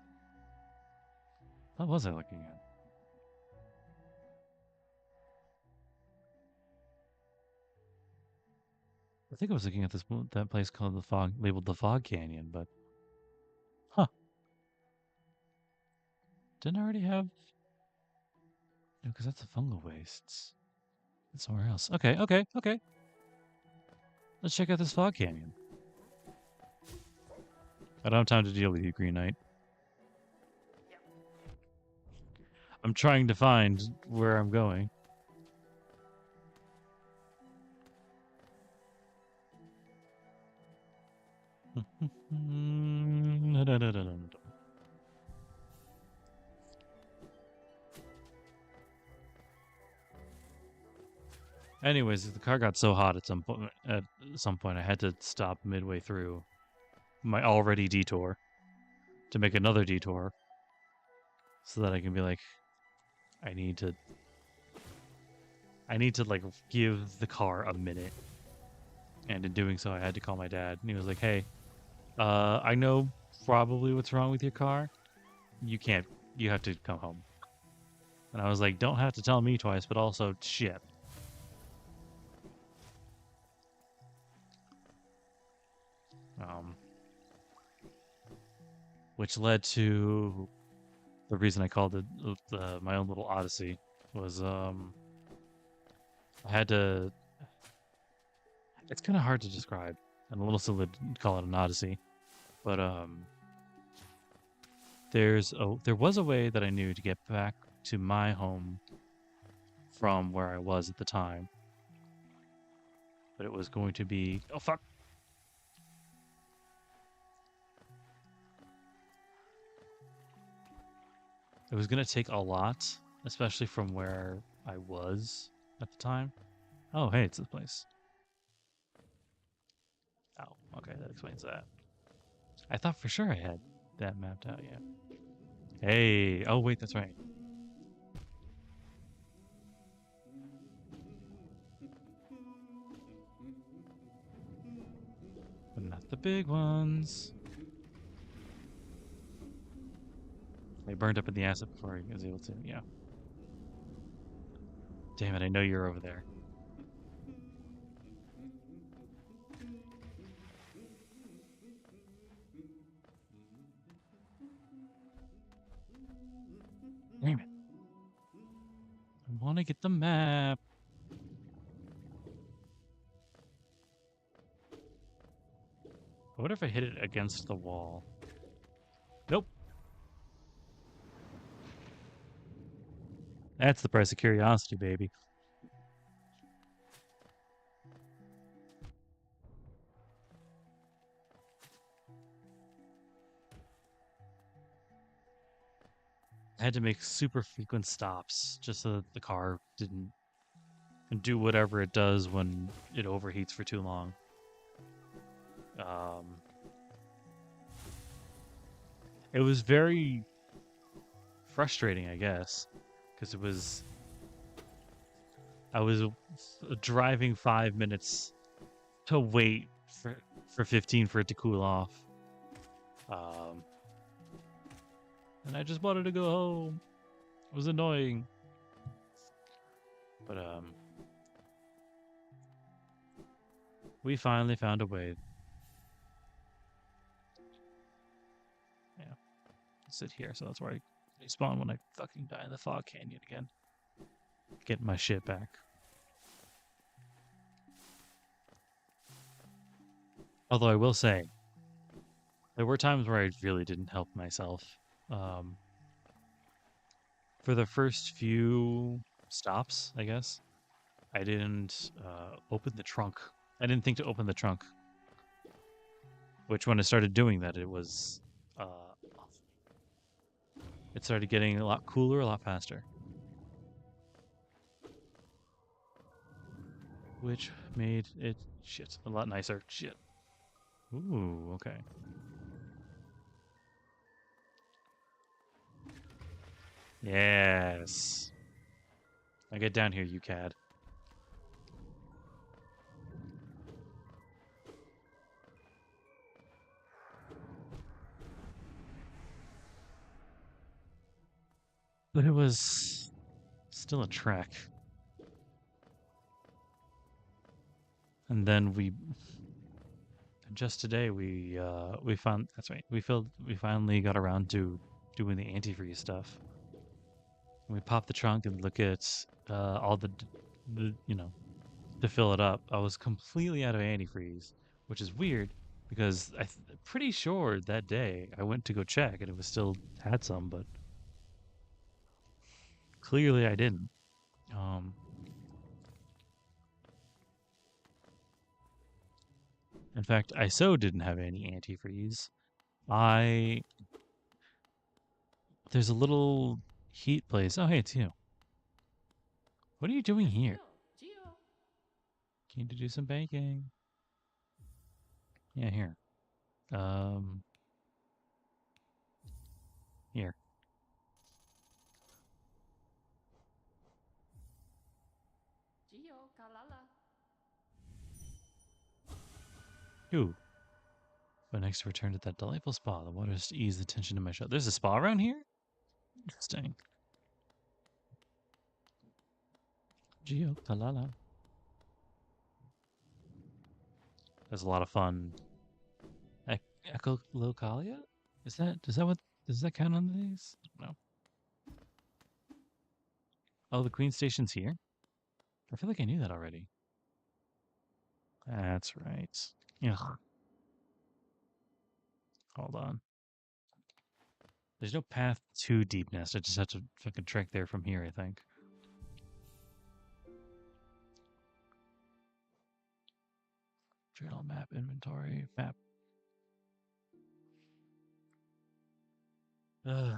What was I looking at? I think I was looking at that place called the Fog, labeled the Fog Canyon, but huh? Didn't I already have? No, because that's the fungal wastes. It's somewhere else. Okay. Let's check out this Fog Canyon. I don't have time to deal with you, Green Knight. I'm trying to find where I'm going. Anyways, the car got so hot at some point I had to stop midway through my already detour to make another detour so that I can be like, I need to like give the car a minute. And in doing so, I had to call my dad, and he was like, "Hey, I know probably what's wrong with your car. You have to come home." And I was like, "Don't have to tell me twice, but also shit." Which led to the reason I called it my own little odyssey was I had to. It's kind of hard to describe, and a little silly to call it an odyssey, but there was a way that I knew to get back to my home from where I was at the time, but it was going to be fuck. It was going to take a lot, especially from where I was at the time. Oh, hey, it's this place. Oh, okay, that explains that. I thought for sure I had that mapped out, yeah. Hey, oh wait, that's right. But not the big ones. They burned up in the acid before I was able to, yeah. Damn it, I know you're over there. Damn it. I want to get the map. What if I hit it against the wall? Nope. That's the price of curiosity, baby. I had to make super frequent stops just so that the car didn't do whatever it does when it overheats for too long. It was very frustrating, I guess, because I was driving 5 minutes to wait for 15 for it to cool off. And I just wanted to go home. It was annoying. But we finally found a way. Yeah, sit here. So that's where I respawn when I fucking die in the fog canyon again. Getting my shit back. Although I will say, there were times where I really didn't help myself. For the first few stops, I guess, I didn't open the trunk. I didn't think to open the trunk. Which, when I started doing that, it was... it started getting a lot cooler, a lot faster. Which made it, shit, a lot nicer. Shit. Ooh, okay. Yes. Now get down here, you cad. But it was still a trek. And then just today we found, that's right, we finally got around to doing the antifreeze stuff. And we popped the trunk and look at all the you know, to fill it up. I was completely out of antifreeze, which is weird because I'm pretty sure that day I went to go check and it was still had some, but clearly I didn't. In fact, I so didn't have any antifreeze. There's a little heat place. Oh, hey, it's you. What are you doing here? Keen to do some baking. Yeah, here. Here. Ooh. But next to return to that delightful spa, the water is to ease the tension in my shoulder. There's a spa around here? Interesting. Geo Kalala. There's a lot of fun. Echolocalia? Does that count on these? No. Oh, the Queen Station's here? I feel like I knew that already. That's right. Ugh. Hold on. There's no path to Deep Nest. I just have to fucking trek there from here, I think. Journal map, inventory, map. Ugh.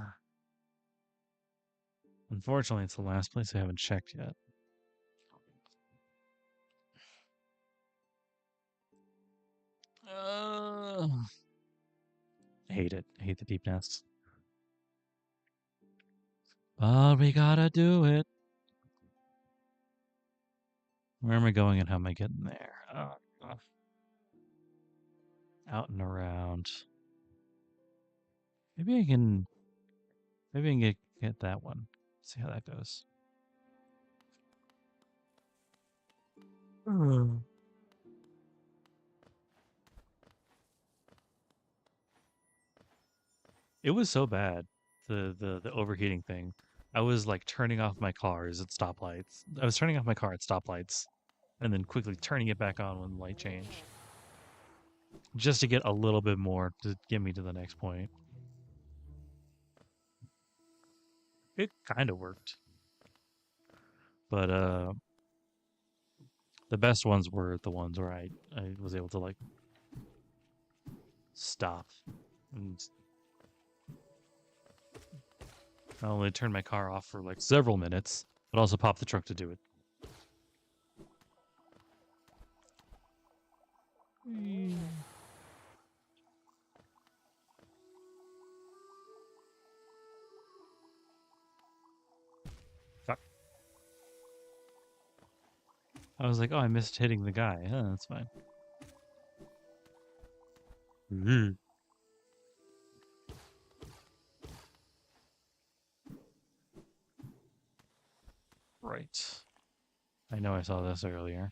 Unfortunately, it's the last place I haven't checked yet. I hate it. I hate the Deep Nest. But we gotta do it. Where am I going and how am I getting there? Out and around. Maybe I can get that one. See how that goes. It was so bad, the overheating thing. I was like turning off my cars at stoplights. I was turning off my car at stoplights and then quickly turning it back on when the light changed. Just to get a little bit more to get me to the next point. It kind of worked. But the best ones were the ones where I was able to like stop and not only turn my car off for like several minutes, but also pop the truck to do it. Fuck. I was like, oh, I missed hitting the guy. Huh, that's fine. Right. I know I saw this earlier.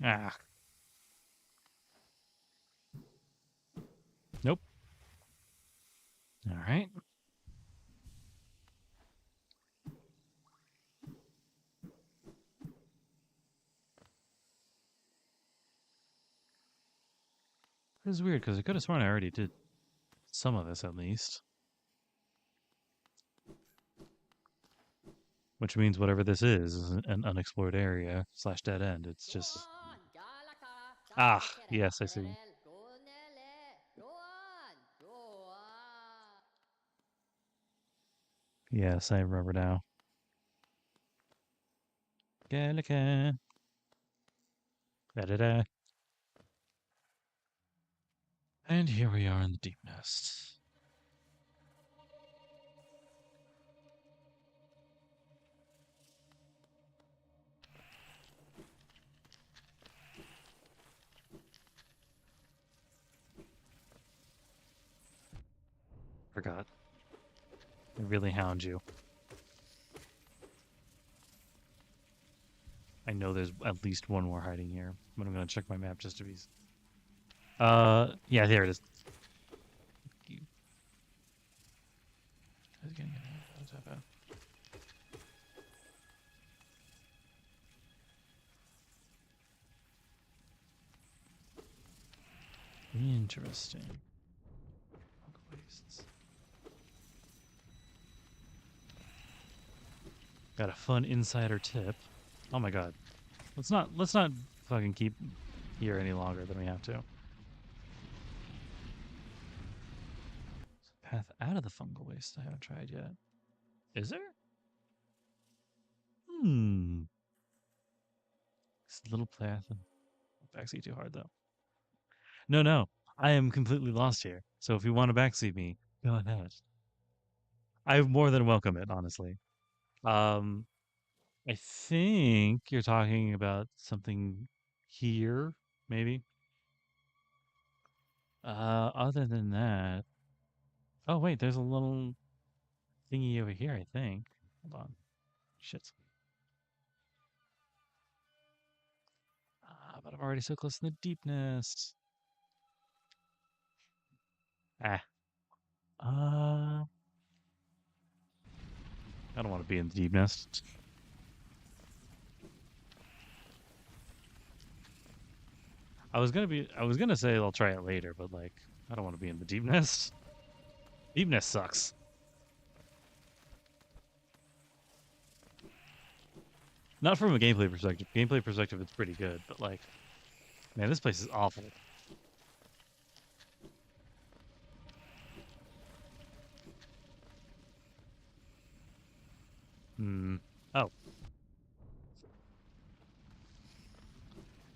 Ah. Nope. All right. This is weird because I could have sworn I already did some of this at least. Which means whatever this is an unexplored area / dead end. It's just... Ah, yes, I see. Yes, I remember now. Gallica. Da-da-da. And here we are in the deep nest. Forgot. They really hound you. I know there's at least one more hiding here, but I'm gonna check my map just to be... yeah, there it is. Interesting. Got a fun insider tip. Oh my god. Let's not fucking keep here any longer than we have to. Path out of the fungal waste I haven't tried yet. Is there? It's a little path. Backseat too hard though. No. I am completely lost here. So if you want to backseat me, go ahead. I more than welcome it, honestly. I think you're talking about something here, maybe. Other than that, oh wait, there's a little thingy over here. I think. Hold on, shit. But I'm already so close to the deepness. Ah. I don't want to be in the deep nest. I was gonna say I'll try it later, but like, I don't want to be in the deep nest. Deep nest sucks. Not from a gameplay perspective. Gameplay perspective, it's pretty good, but like, man, this place is awful. Oh.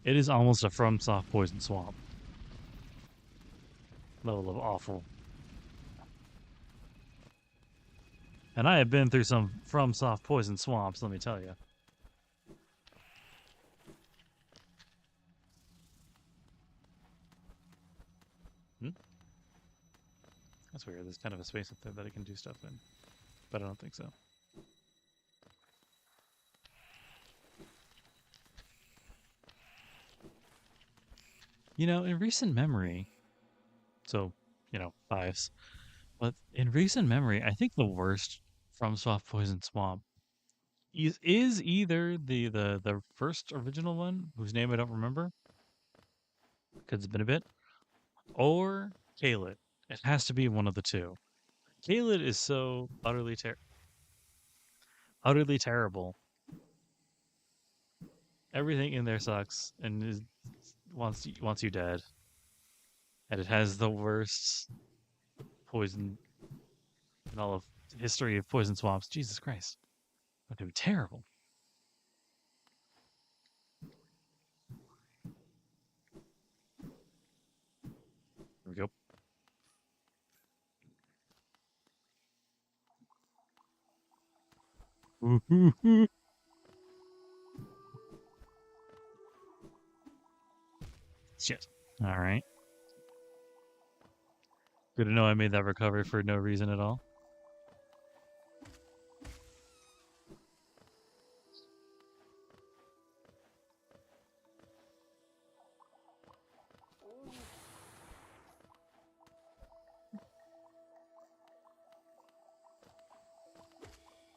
It is almost a FromSoft poison swamp. Level of awful. And I have been through some FromSoft poison swamps, let me tell you. That's weird. There's kind of a space up there that I can do stuff in. But I don't think so. You know, in recent memory, so, you know, bias, but in recent memory, I think the worst FromSoft Poison Swamp is either the first original one, whose name I don't remember, because it's been a bit, or Caelid. It has to be one of the two. Caelid is so utterly terrible. Everything in there sucks and wants you dead. And it has the worst poison in all of the history of poison swamps. Jesus Christ. They're terrible. There we go. Shit. All right. Good to know I made that recovery for no reason at all.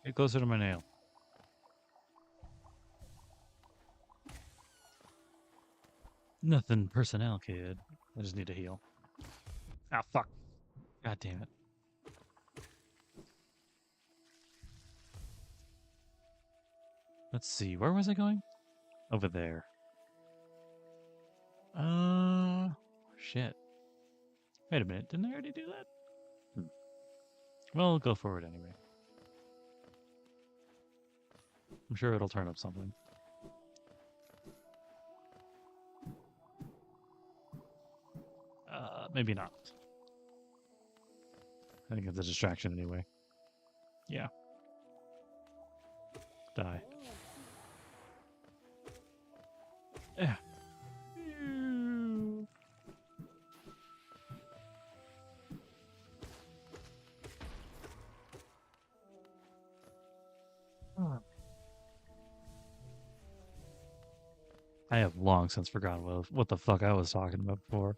Get closer to my nail. Nothing personnel, kid. I just need to heal. Ah, fuck. God damn it. Let's see. Where was I going? Over there. Shit. Wait a minute. Didn't I already do that? Well, go forward anyway. I'm sure it'll turn up something. Maybe not. I think it's a distraction anyway. Yeah. Die. Yeah. I have long since forgotten what the fuck I was talking about before.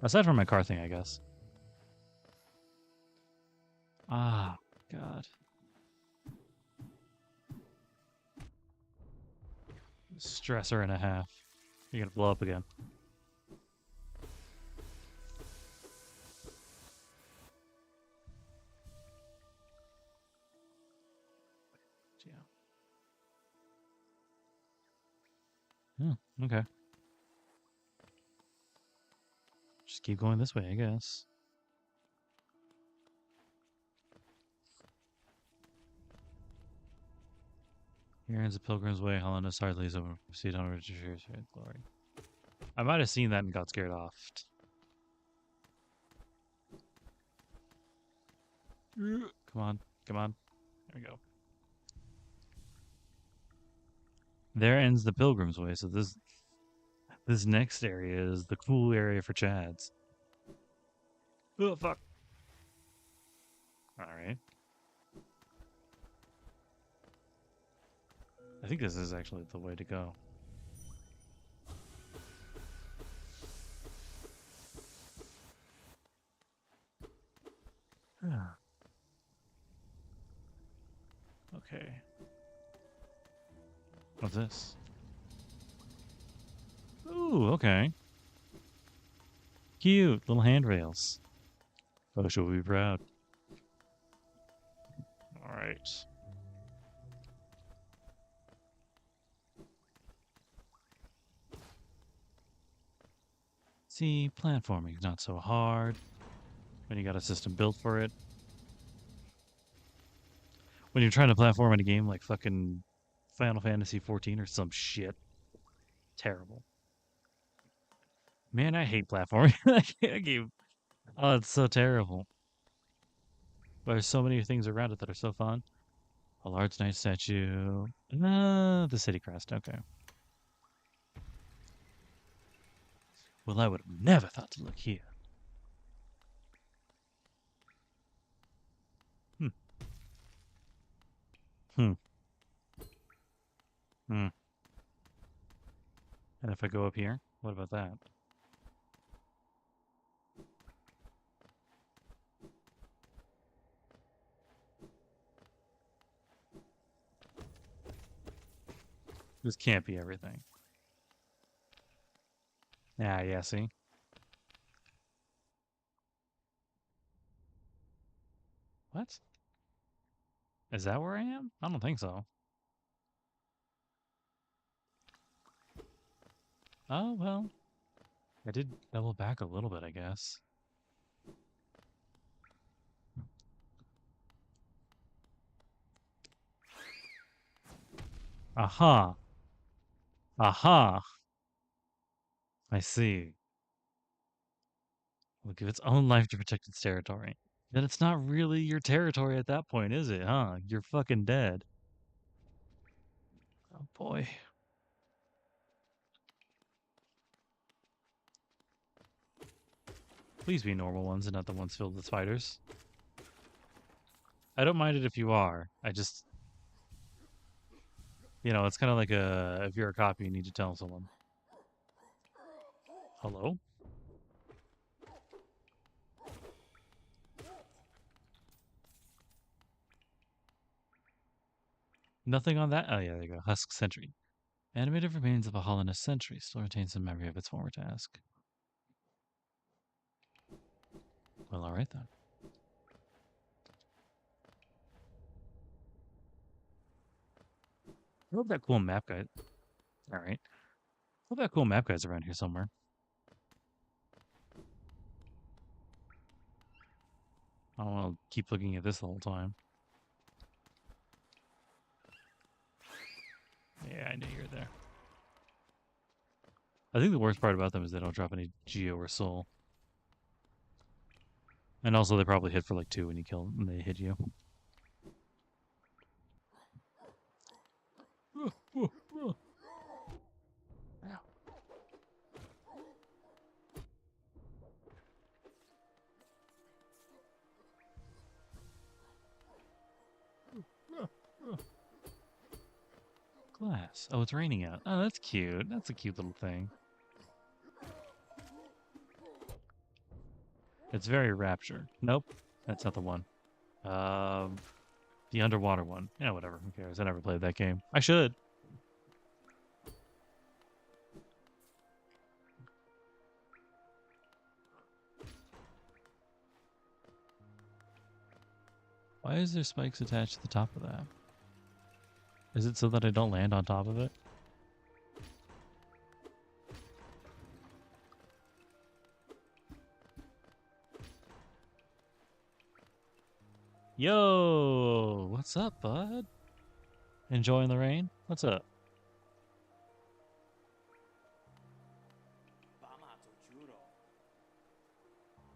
Aside from my car thing, I guess. Ah, God. Stressor and a half. You're gonna blow up again. Yeah. Okay. Just keep going this way, I guess. Here ends the Pilgrim's Way. Hollandus hardly is over. Proceed onward to share glory. I might have seen that and got scared off. Come on. Come on. There we go. There ends the Pilgrim's Way, so this next area is the cool area for Chads. Oh, fuck. Alright. I think this is actually the way to go. Okay. What's this? Ooh, okay. Cute little handrails. Oh, she'll be proud. All right. See, platforming's not so hard when you got a system built for it. When you're trying to platform in a game like fucking Final Fantasy 14 or some shit. Terrible. Man, I hate platforming. That game. Oh, it's so terrible. But there's so many things around it that are so fun. A large knight statue. The city crest. Okay. Well, I would have never thought to look here. Hmm. Hmm. Hmm. And if I go up here, what about that? This can't be everything. Yeah, see? What? Is that where I am? I don't think so. Oh, well. I did double back a little bit, I guess. Aha. Aha. I see. Will give its own life to protect its territory. Then it's not really your territory at that point, is it, huh? You're fucking dead. Oh, boy. Please be normal ones and not the ones filled with spiders. I don't mind it if you are. I just... You know, it's kind of like if you're a cop, you need to tell someone. Hello? Nothing on that. Oh, yeah, there you go. Husk Sentry. Animated remains of a Hollandist sentry still retains some memory of its former task. Well, alright then. I hope that cool map guide. Alright. Hope that cool map guide's around here somewhere. I don't want to keep looking at this the whole time. Yeah, I knew you were there. I think the worst part about them is they don't drop any Geo or Soul. And also they probably hit for like 2 when you kill them and they hit you. Glass. Oh, it's raining out. Oh, that's cute. That's a cute little thing. It's very Rapture. Nope, that's not the one. The underwater one. Yeah, whatever. Who cares? I never played that game. I should. Why is there spikes attached to the top of that? Is it so that I don't land on top of it? Yo, what's up, bud? Enjoying the rain? What's up?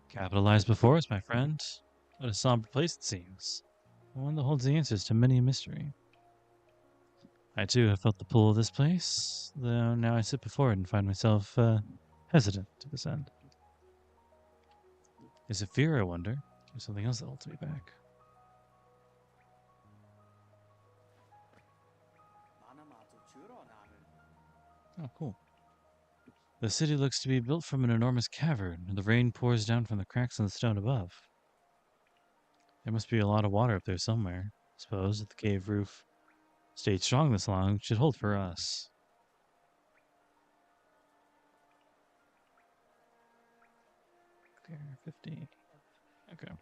Capitalized before us, my friend. What a somber place it seems. One that holds the answers to many a mystery. I too have felt the pull of this place, though now I sit before it and find myself hesitant to descend. Is it fear, I wonder, or something else that holds me back? Oh, cool. The city looks to be built from an enormous cavern, and the rain pours down from the cracks in the stone above. There must be a lot of water up there somewhere. I suppose if the cave roof stayed strong this long, it should hold for us. Okay, 50. Okay.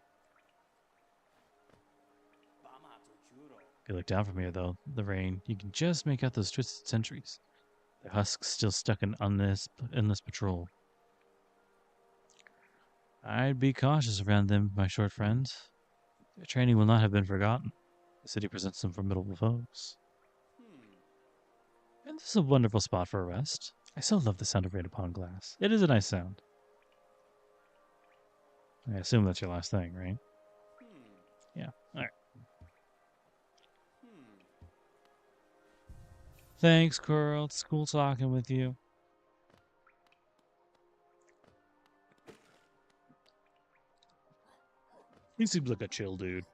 If you look down from here, though, the rain, you can just make out those twisted sentries. Their husks still stuck in endless patrol. I'd be cautious around them, my short friend. Their training will not have been forgotten. The city presents some formidable foes. And this is a wonderful spot for a rest. I so love the sound of rain upon glass. It is a nice sound. I assume that's your last thing, right? Yeah, alright. Thanks, Coral. It's cool talking with you. He seems like a chill dude.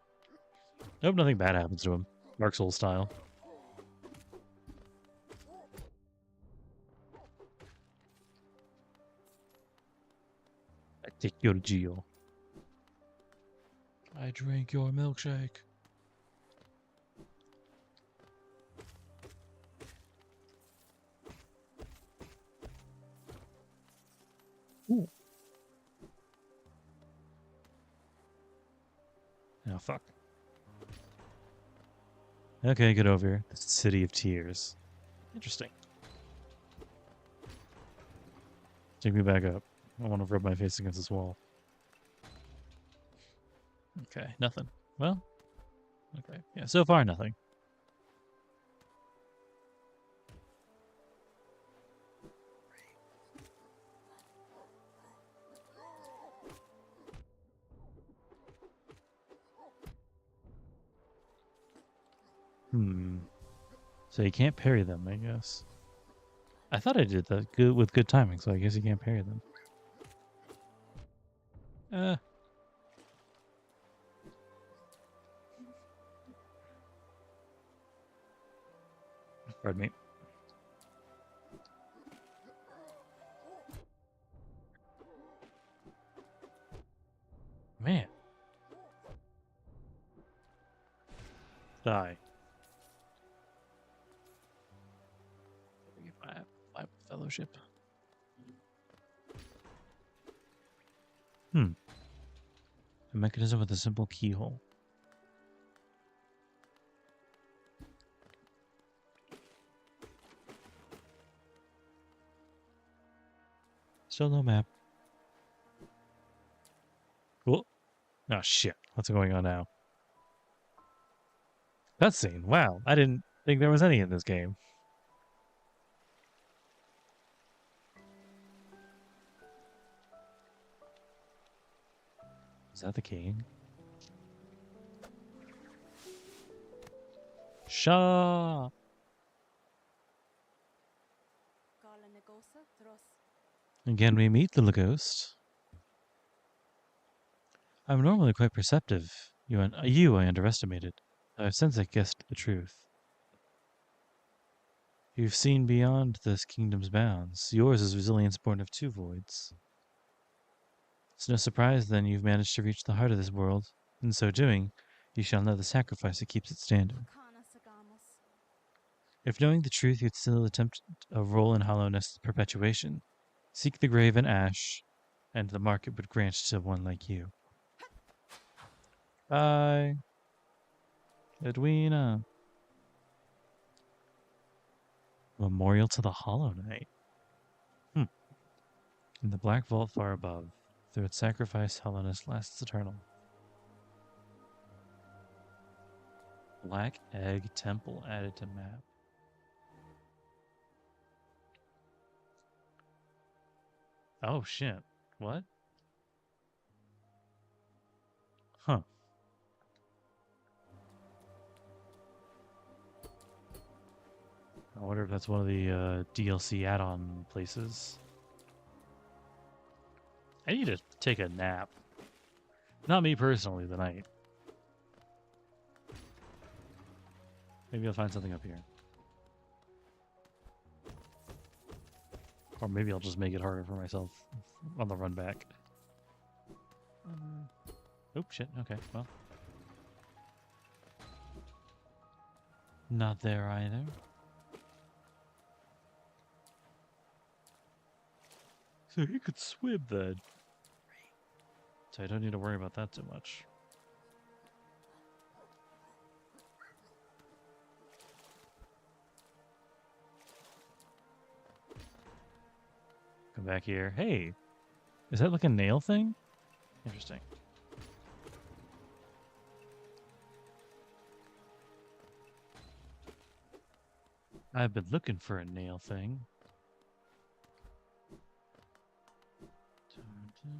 I hope nothing bad happens to him. Dark Souls style. I take your Geo. I drink your milkshake. Ooh. Oh, fuck. Okay, get over here. The City of Tears. Interesting. Take me back up. I want to rub my face against this wall. Okay, nothing. Well, okay. Yeah, so far nothing. So you can't parry them, I guess. I thought I did that good with good timing, so I guess you can't parry them. Pardon me. Man. Die. ship. A mechanism with a simple keyhole. Still no map. Cool. Oh shit. What's going on now? Cutscene. Wow. I didn't think there was any in this game. Is that the king? Shah! Again, we meet the Laghost. I'm normally quite perceptive. You I underestimated. I've since I guessed the truth. You've seen beyond this kingdom's bounds. Yours is resilience born of two voids. It's no surprise, then, you've managed to reach the heart of this world. In so doing, you shall know the sacrifice that keeps it standing. If knowing the truth you'd still attempt a role in hollowness perpetuation, seek the grave and ash, and the market would grant to one like you. Bye. Edwina. Memorial to the Hollow Knight. In the black vault far above, through its sacrifice, hollowness lasts eternal. Black Egg Temple added to map. Oh shit. What? Huh. I wonder if that's one of the DLC add-on places. I need to take a nap. Not me personally, tonight. Maybe I'll find something up here. Or maybe I'll just make it harder for myself on the run back. Oh, shit. Okay, well. Not there either. So he could swim then. So I don't need to worry about that too much. Come back here. Hey, is that like a nail thing? Interesting. I've been looking for a nail thing.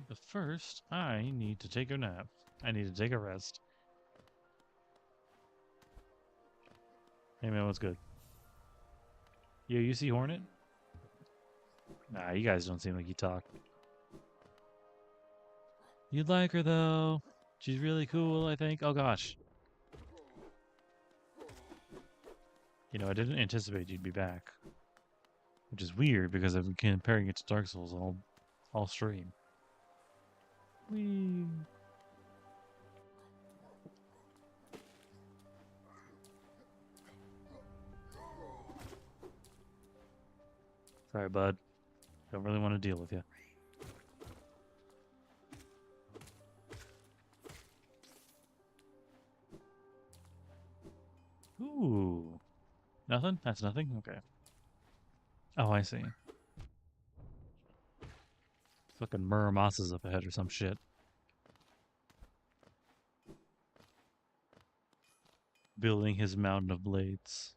But first, I need to take a nap. I need to take a rest. Hey man, what's good? Yo, you see Hornet? Nah, you guys don't seem like you talk. You'd like her though. She's really cool, I think. Oh gosh. You know, I didn't anticipate you'd be back. Which is weird because I've been comparing it to Dark Souls all stream. Whee. Sorry, bud. Don't really want to deal with you. Ooh. Nothing? That's nothing? Okay. Oh, I see. Fucking Muramasa's up ahead or some shit. Building his mountain of blades.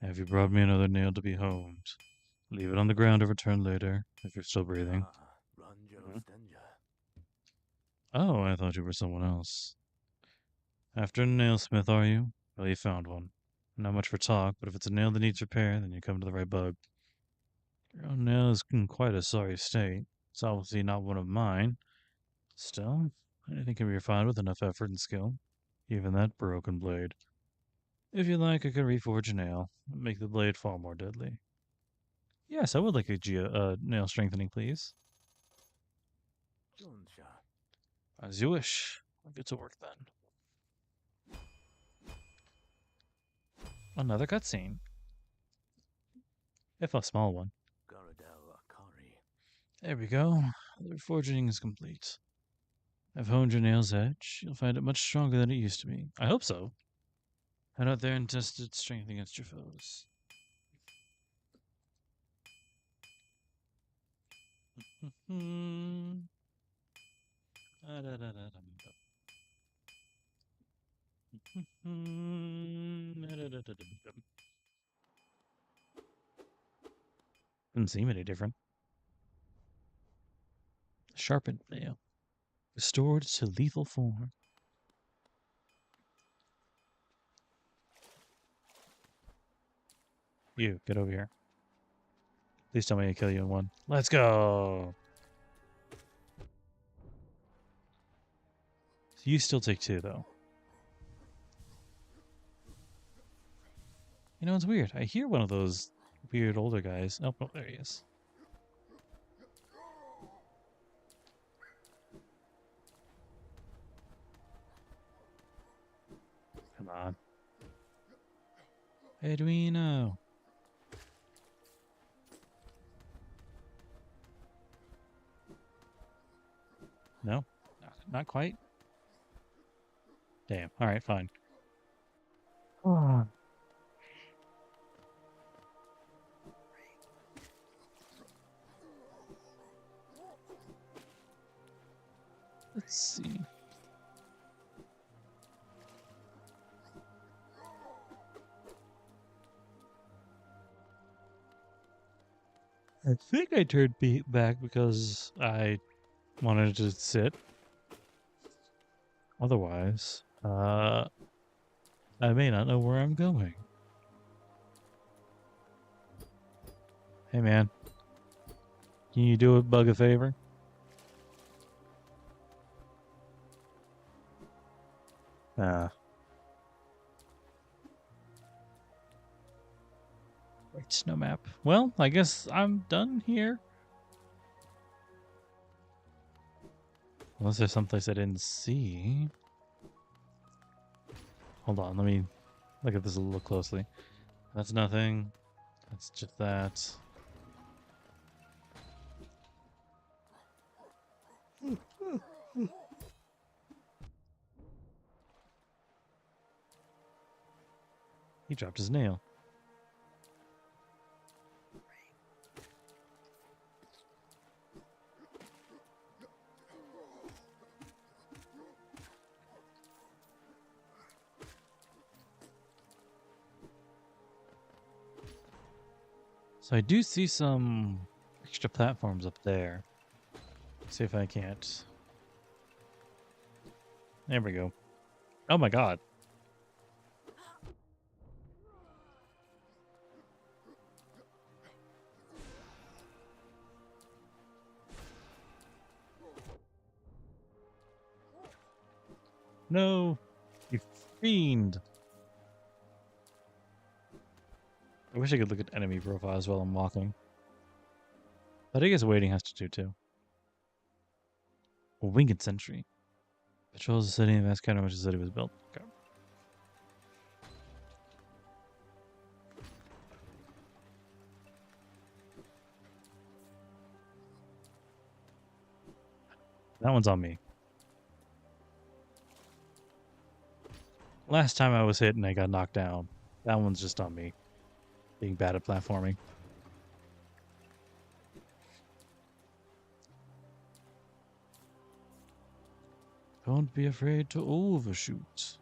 Have you brought me another nail to be honed? Leave it on the ground or return later, if you're still breathing. Oh, I thought you were someone else. After a nailsmith, are you? Well, you found one. Not much for talk, but if it's a nail that needs repair, then you come to the right bug. Your own nail is in quite a sorry state. It's obviously not one of mine. Still, anything can be refined with enough effort and skill. Even that broken blade. If you like, I can reforge a nail and make the blade far more deadly. Yes, I would like a nail strengthening, please. As you wish. I'll get to work then. Another cutscene. If a small one. There we go. The forging is complete. I've honed your nail's edge. You'll find it much stronger than it used to be. I hope so. Head out there and test its strength against your foes. Doesn't seem any different. Sharpened nail. Restored to lethal form. You, get over here. Please tell me I kill you in one. Let's go! So you still take two, though. You know, it's weird. I hear one of those weird older guys. Oh, there he is. Come on. Edwino. No? Not quite? Damn. Alright, fine. Oh. Let's see. I think I turned back because I wanted to sit. Otherwise, I may not know where I'm going. Hey, man. Can you do a bug a favor? Right, snow map. Well, I guess I'm done here. Unless there's someplace I didn't see. Hold on, let me look at this a little closely. That's nothing. That's just that. He dropped his nail. So I do see some extra platforms up there. See if I can't. There we go. Oh my god. No, you fiend. I wish I could look at enemy profiles while I'm walking. But I guess waiting has to do too. A winged sentry. Patrols the city and that's kind of which the city was built. Okay. That one's on me. Last time I was hit and I got knocked down. That one's just on me. Being bad at platforming. Don't be afraid to overshoot.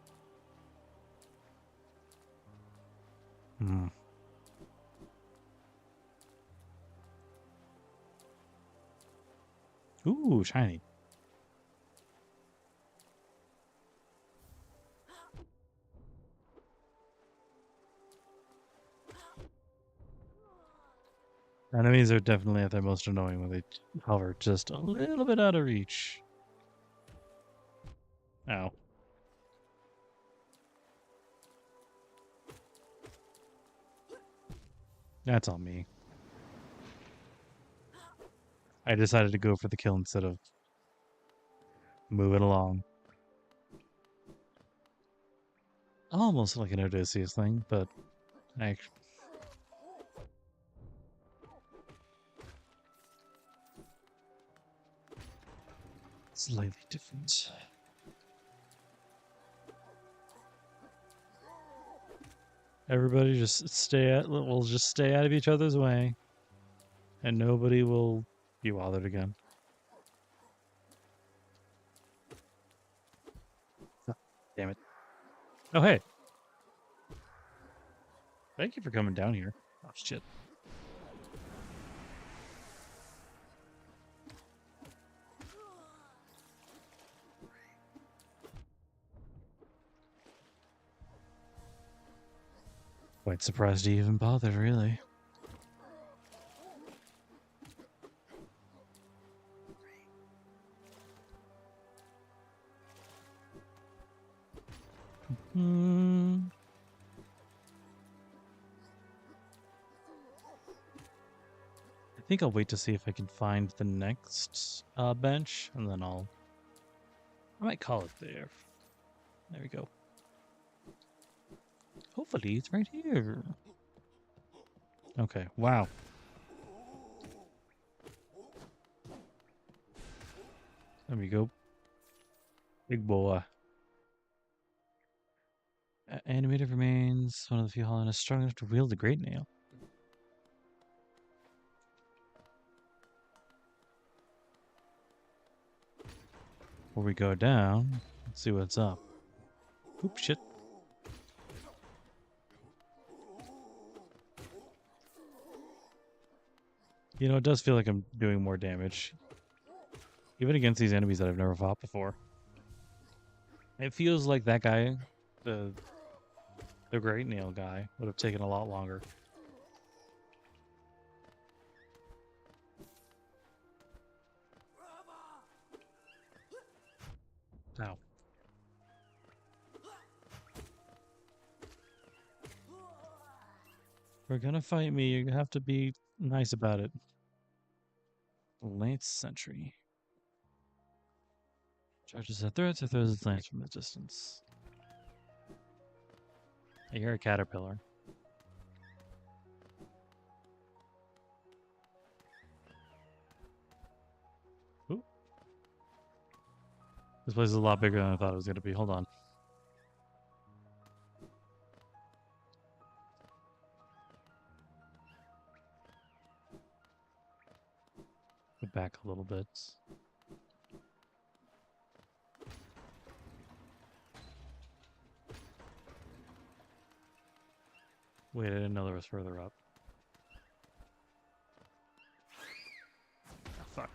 Ooh, shiny. Enemies are definitely at their most annoying when they hover just a little bit out of reach. Ow. That's on me. I decided to go for the kill instead of moving along. Almost like an Odysseus thing, but Actually, slightly different. Everybody just we'll just stay out of each other's way, and nobody will be bothered again. Damn it. Oh, hey. Thank you for coming down here. Oh, shit. Quite surprised he even bothered, really. I think I'll wait to see if I can find the next bench, and then I might call it there. There we go. Hopefully it's right here. Okay, wow. There we go. Big boy. Animated remains one of the few Hollanders strong enough to wield a great nail. Before we go down, let's see what's up. Oop, shit. You know, it does feel like I'm doing more damage. Even against these enemies that I've never fought before. It feels like that guy, the Great Nail guy, would have taken a lot longer. Ow. If you're gonna fight me, you have to be nice about it. Lance Sentry. Charges at threats or throws its lance from a distance. I hear a caterpillar. Ooh. This place is a lot bigger than I thought it was going to be. Hold on. Go back a little bit. Wait, I didn't know there was further up. Oh, fuck.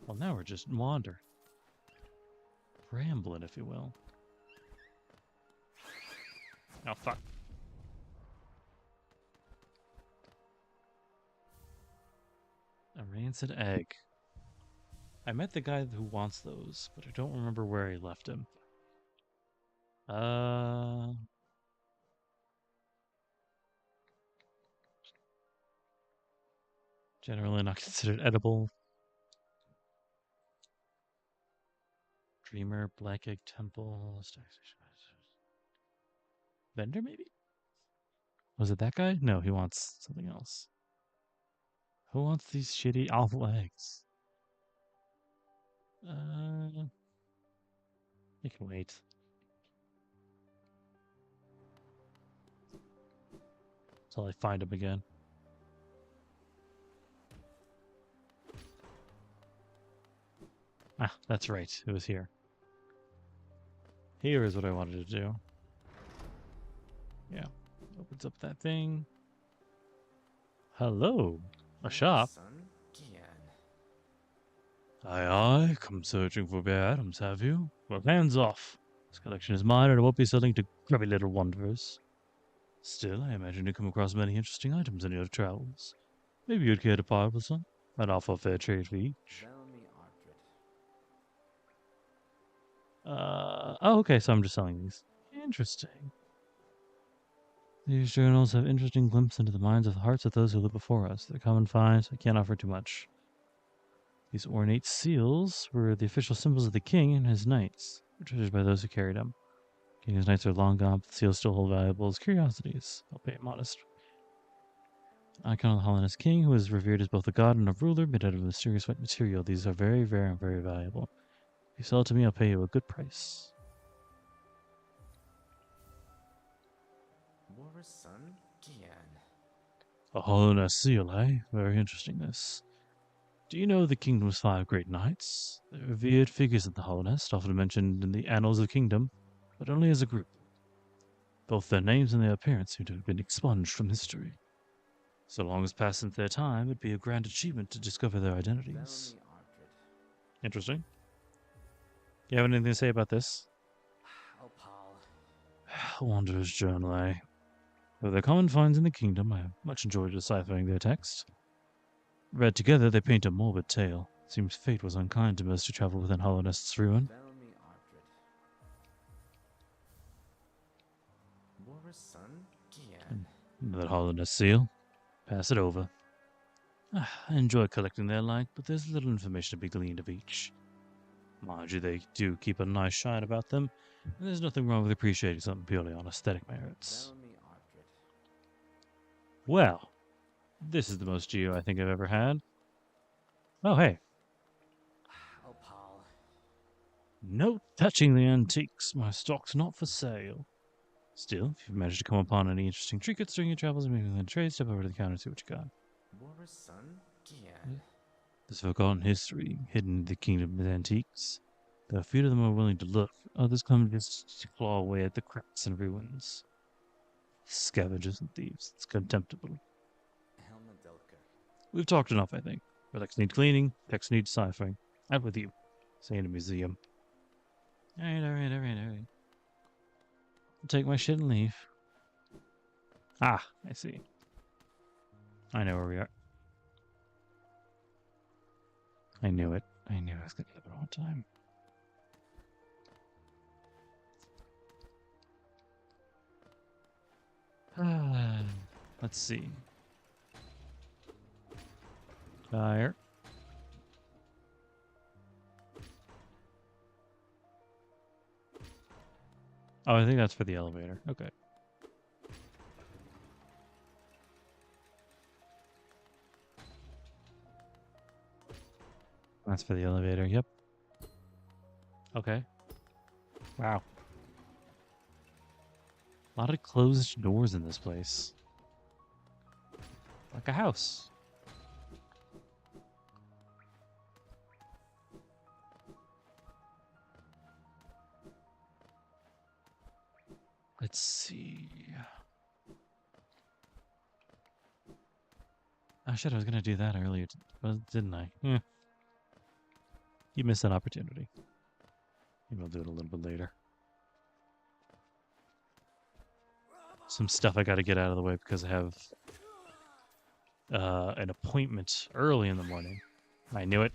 Well, now we're just wandering. Rambling, if you will. Oh, fuck. A rancid egg. I met the guy who wants those, but I don't remember where he left him. Generally not considered edible. Dreamer, Black Egg Temple, Vendor, maybe? Was it that guy? No, he wants something else. Who wants these shitty awful eggs? You can wait. Until I find him again. Ah, that's right. It was here. Here is what I wanted to do. Yeah. Opens up that thing. Hello. A shop. Aye, aye. Come searching for rare items, have you? Well, hands off. This collection is mine, and I won't be selling to grubby little wanderers. Still, I imagine you come across many interesting items in your travels. Maybe you'd care to part with some? I'd offer fair trade for each. Oh, okay, so I'm just selling these. Interesting. These journals have interesting glimpses into the minds and hearts of those who live before us. They're common finds, I can't offer too much. These ornate seals were the official symbols of the king and his knights. treasured by those who carried them. King's knights are long gone, but the seals still hold valuable as curiosities, albeit modest. Icon of the Hollandist king, who is revered as both a god and a ruler, made out of mysterious white material. These are very rare and very valuable. If you sell it to me, I'll pay you a good price. War's son, Gian. A Hollandist seal, eh? Very interesting, this. Do you know the kingdom's 5 great knights? They're revered figures of the Hollandist, often mentioned in the annals of the kingdom, but only as a group. Both their names and their appearance seem to have been expunged from history. So long as passed since their time, it'd be a grand achievement to discover their identities. Interesting. You have anything to say about this? Oh, Paul. Wanderer's Journal, eh? Though they're common finds in the kingdom, I have much enjoyed deciphering their text. Read together, they paint a morbid tale. Seems fate was unkind to most who travel within Hollandist's ruin. War's son, Gian. That Hollandist seal. Pass it over. I enjoy collecting their like, but there's little information to be gleaned of each. Mind you, they do keep a nice shine about them, and there's nothing wrong with appreciating something purely on aesthetic merits. Well, this is the most geo I think I've ever had. Oh, hey. Oh, Paul. No touching the antiques. My stock's not for sale. Still, if you've managed to come upon any interesting trinkets during your travels and maybe within trade, step over to the counter and see what you got. War's son, Gian. There's forgotten history hidden in the kingdom of antiques. Though a few of them are willing to look, others come just to claw away at the cracks and ruins. Scavengers and thieves. It's contemptible. We've talked enough, I think. Relics need cleaning, texts need deciphering. Out with you. Say in a museum. Alright. I'll take my shit and leave. Ah, I see. I know where we are. I knew it. I knew I was going to get it all the time. Let's see. Fire. Oh, I think that's for the elevator. Okay. That's for the elevator. Yep. Okay. Wow. A lot of closed doors in this place. Like a house. Let's see. Oh shit, I was gonna do that earlier, didn't I? Yeah. You missed that opportunity. Maybe I'll do it a little bit later. Some stuff I gotta get out of the way because I have an appointment early in the morning. I knew it.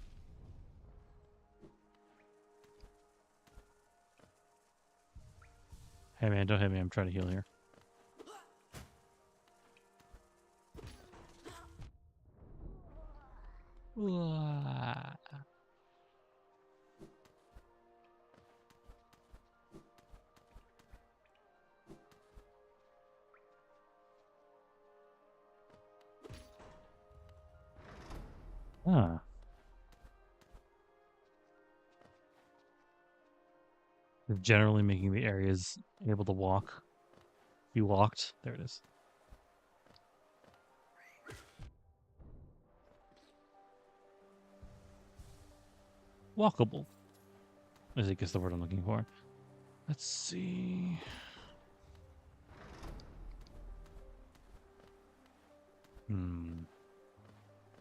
Hey man, don't hit me. I'm trying to heal here. Ah. Generally making the areas able to walk. Be walked. There it is. Walkable. I think is the word I'm looking for. Let's see.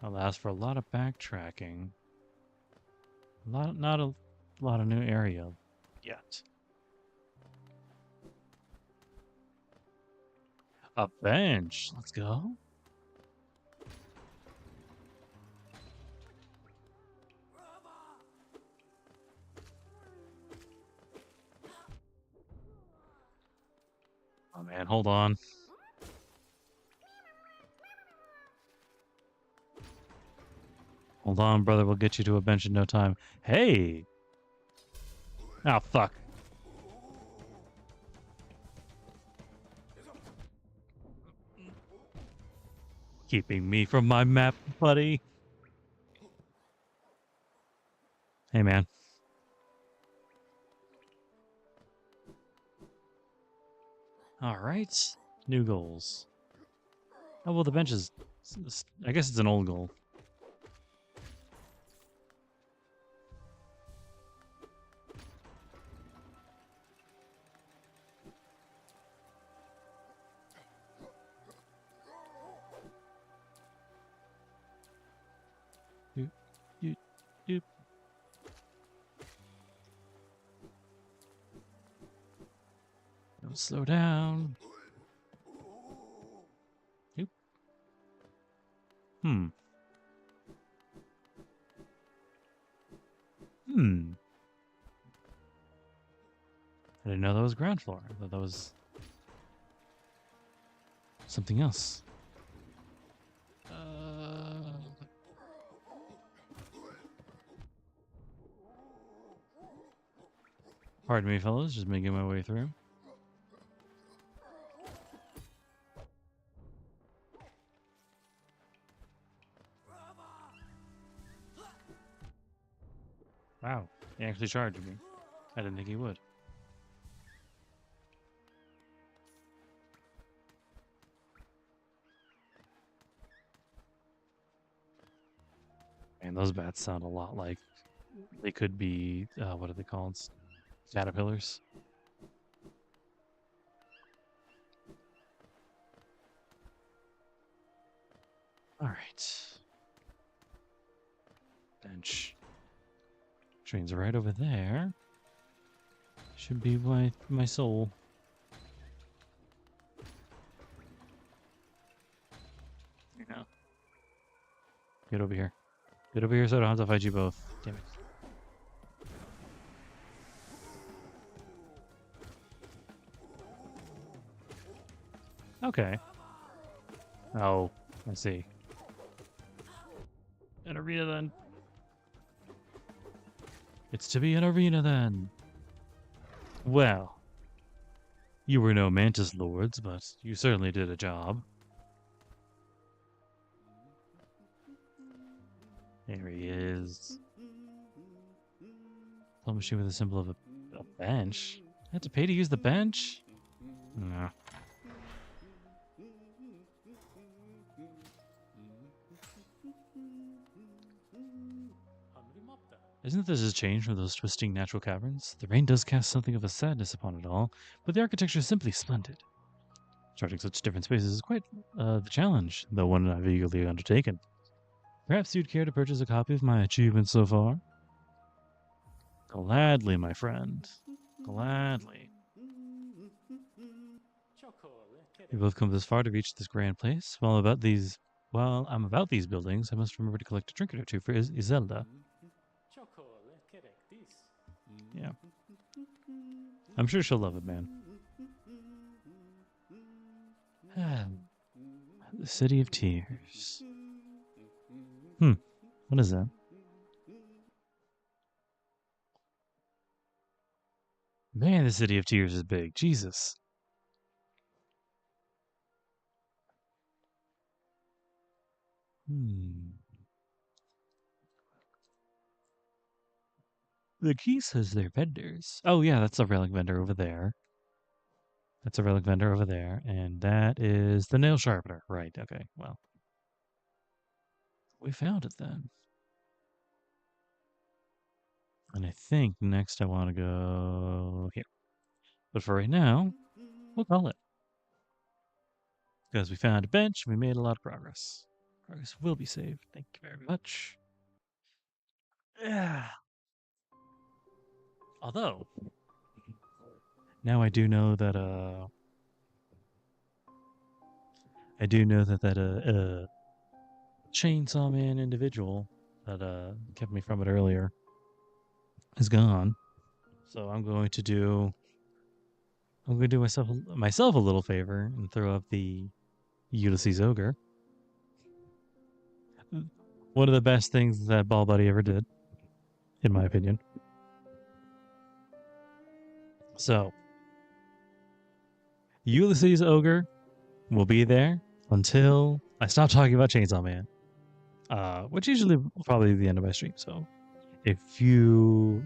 Allows for a lot of backtracking. Not a lot of new area yet. A bench. Let's go. Oh man, hold on. Hold on, brother. We'll get you to a bench in no time. Hey! Oh, fuck. Keeping me from my map, buddy. Hey, man. All right. New goals. Oh, well, the bench is... I guess it's an old goal. Doop. Don't slow down. Doop. Hmm. I didn't know that was ground floor. I thought that was something else. Pardon me, fellas. Just making my way through. Wow. He actually charged me. I didn't think he would. Man, those bats sound a lot like they could be, what are they called? Caterpillars. All right. Bench. Train's right over there. Should be my soul. You know. Get over here. Get over here so I don't have to fight you both. Damn it. Okay. Oh, I see. An arena then. It's to be an arena then. Well, you were no Mantis Lords, but you certainly did a job. There he is. Claw machine with a symbol of a bench. I had to pay to use the bench? No. Isn't this a change from those twisting natural caverns? The rain does cast something of a sadness upon it all, but the architecture is simply splendid. Charting such different spaces is quite the challenge, though one I've eagerly undertaken. Perhaps you'd care to purchase a copy of my achievements so far? Gladly, my friend. Gladly. We both come this far to reach this grand place. While I'm about these buildings, I must remember to collect a trinket or two for Extella. Yeah. I'm sure she'll love it, man. The City of Tears. What is that? Man, the City of Tears is big. Jesus. The key says they're vendors. Oh, yeah, that's a relic vendor over there. That's a relic vendor over there. And that is the nail sharpener. Right, okay, well. We found it then. And I think next I want to go here. But for right now, we'll call it. Because we found a bench, we made a lot of progress. Progress will be saved. Thank you very much. Yeah. Although, now I do know that Chainsaw Man individual that kept me from it earlier is gone. So I'm going to do myself a little favor and throw up the Ulysses Ogre. One of the best things that Ball Buddy ever did, in my opinion. So, Ulysses Ogre will be there until I stopped talking about Chainsaw Man, which usually probably the end of my stream. So if you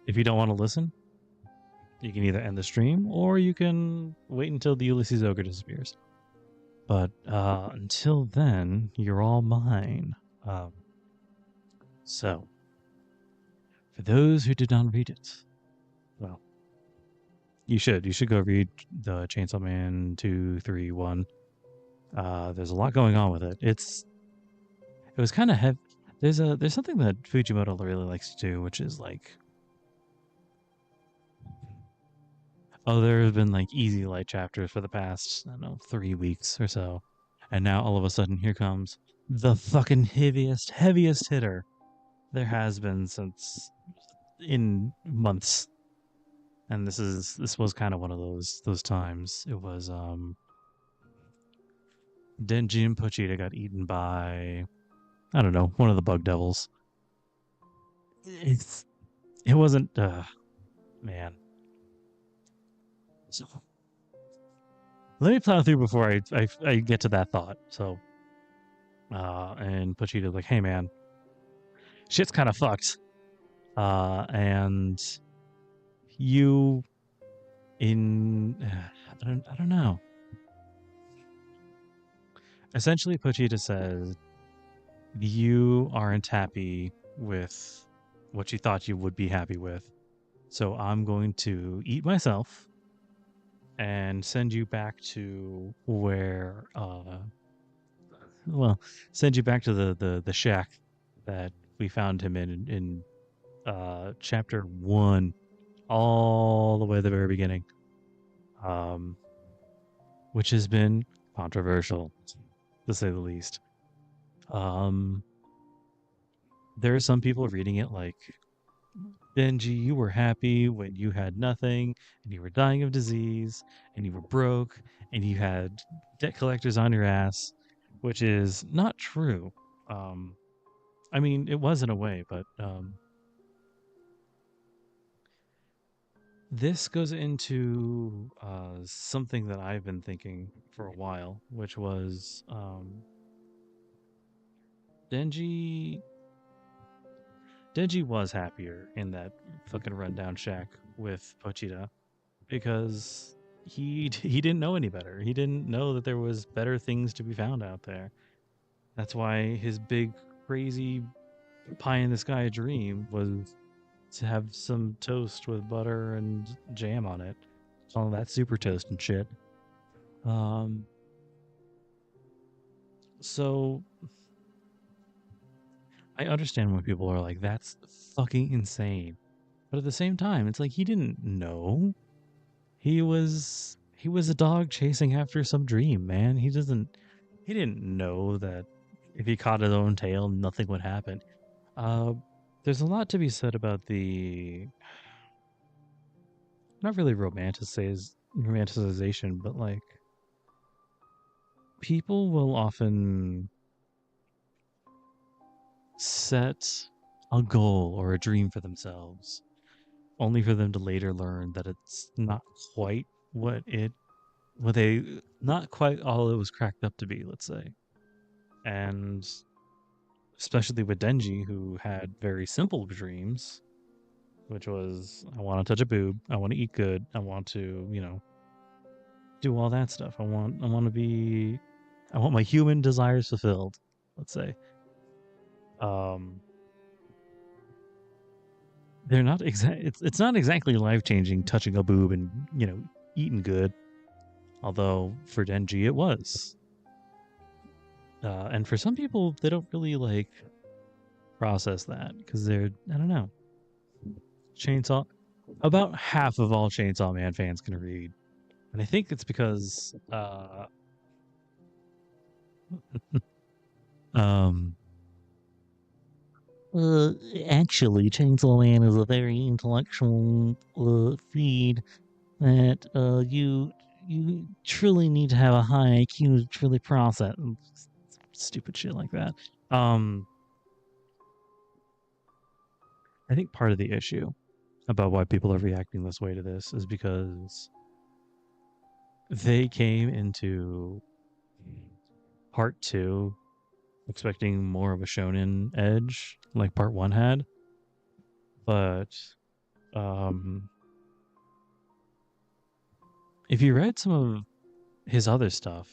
if you don't want to listen, you can either end the stream or you can wait until the Ulysses Ogre disappears. But until then, you're all mine. So, for those who did not read it, well, you should. You should go read the Chainsaw Man 2, 3, 1. There's a lot going on with it. It was kind of heavy. There's something that Fujimoto really likes to do, which is like, oh, there have been like easy light chapters for the past, I don't know, 3 weeks or so. And now all of a sudden here comes the fucking heaviest hitter there has been since in months. And this was kind of one of those times. It was Denji and Pochita got eaten by, I don't know, one of the bug devils. It wasn't man. So let me plow through before I get to that thought. So and Pochita's like, hey man, shit's kind of fucked. And you in I don't know. Essentially, Pochita says you aren't happy with what you thought you would be happy with, so I'm going to eat myself and send you back to where send you back to the shack that we found him in chapter 1 all the way at the very beginning, which has been controversial to say the least. There are some people reading it like, Denji, you were happy when you had nothing and you were dying of disease and you were broke and you had debt collectors on your ass, which is not true. I mean, it was in a way, but this goes into something that I've been thinking for a while, which was Denji was happier in that fucking rundown shack with Pochita because he didn't know any better. He didn't know that there was better things to be found out there. That's why his big crazy pie in the sky dream was to have some toast with butter and jam on it. All that super toast and shit. So I understand when people are like, that's fucking insane. But at the same time, it's like he didn't know. He was a dog chasing after some dream, man. He didn't know that if he caught his own tail, nothing would happen. There's a lot to be said about the not really romanticization, but like people will often set a goal or a dream for themselves only for them to later learn that it's not quite not quite all it was cracked up to be, let's say. And especially with Denji, who had very simple dreams, which was, I want to touch a boob, I want to eat good, I want to, do all that stuff. I want my human desires fulfilled, let's say. They're not it's not exactly life-changing touching a boob and, eating good. Although for Denji it was. And for some people they don't really like process that because they're, I don't know. Chainsaw about half of all Chainsaw Man fans can read. And I think it's because actually, Chainsaw Man is a very intellectual read that you truly need to have a high IQ to truly process stupid shit like that. I think part of the issue about why people are reacting this way to this is because they came into part 2 expecting more of a shonen edge like part 1 had, but if you read some of his other stuff,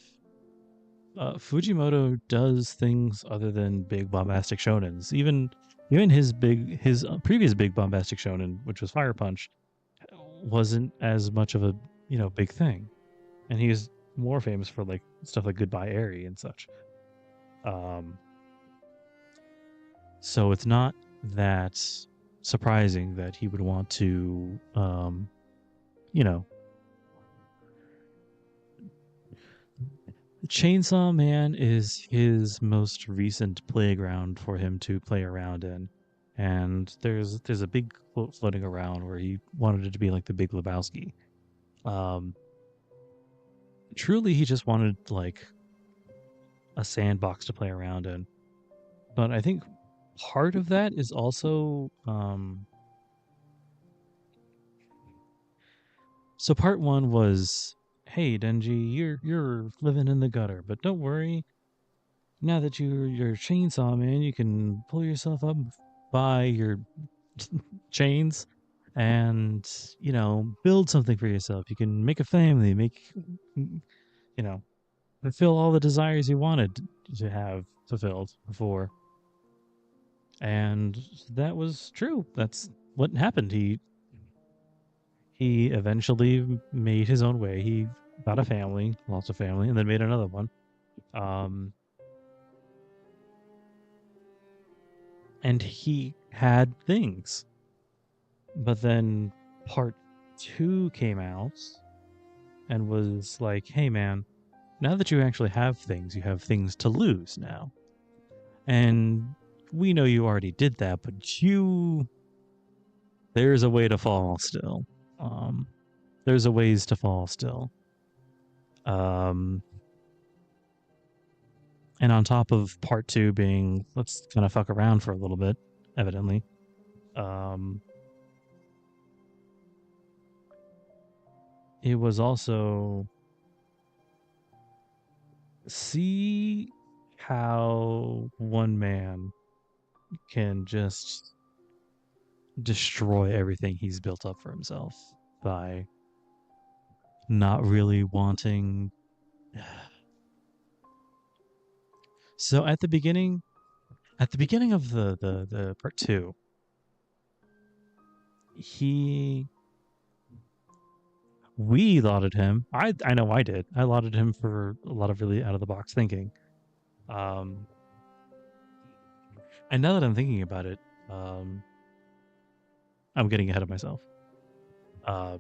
Fujimoto does things other than big bombastic shonens. Even his previous big bombastic shonen, which was Fire Punch, wasn't as much of a big thing, and he's more famous for like stuff like Goodbye Eri and such. So it's not that surprising that he would want to, Chainsaw Man is his most recent playground for him to play around in, and there's a big quote floating around where he wanted it to be like the Big Lebowski. Truly, he just wanted like a sandbox to play around in, but I think part of that is also so part 1 was, hey Denji, you're living in the gutter, but don't worry. Now that you're a chainsaw man, you can pull yourself up by your chains and build something for yourself. You can make a family, fulfill all the desires you wanted to have fulfilled before. And that was true. That's what happened. He eventually made his own way. He got a family, lost a family, and then made another one. And he had things. But then part 2 came out and was like, hey man, now that you actually have things, you have things to lose now. And we know you already did that, but there's a way to fall still. There's a ways to fall still. And on top of part 2 being, let's kind of fuck around for a little bit, evidently. It was also see how one man can just destroy everything he's built up for himself by not really wanting. So at the beginning of the part 2, we lauded him. I know I did. I lauded him for a lot of really out of the box thinking. And now that I'm thinking about it, I'm getting ahead of myself. A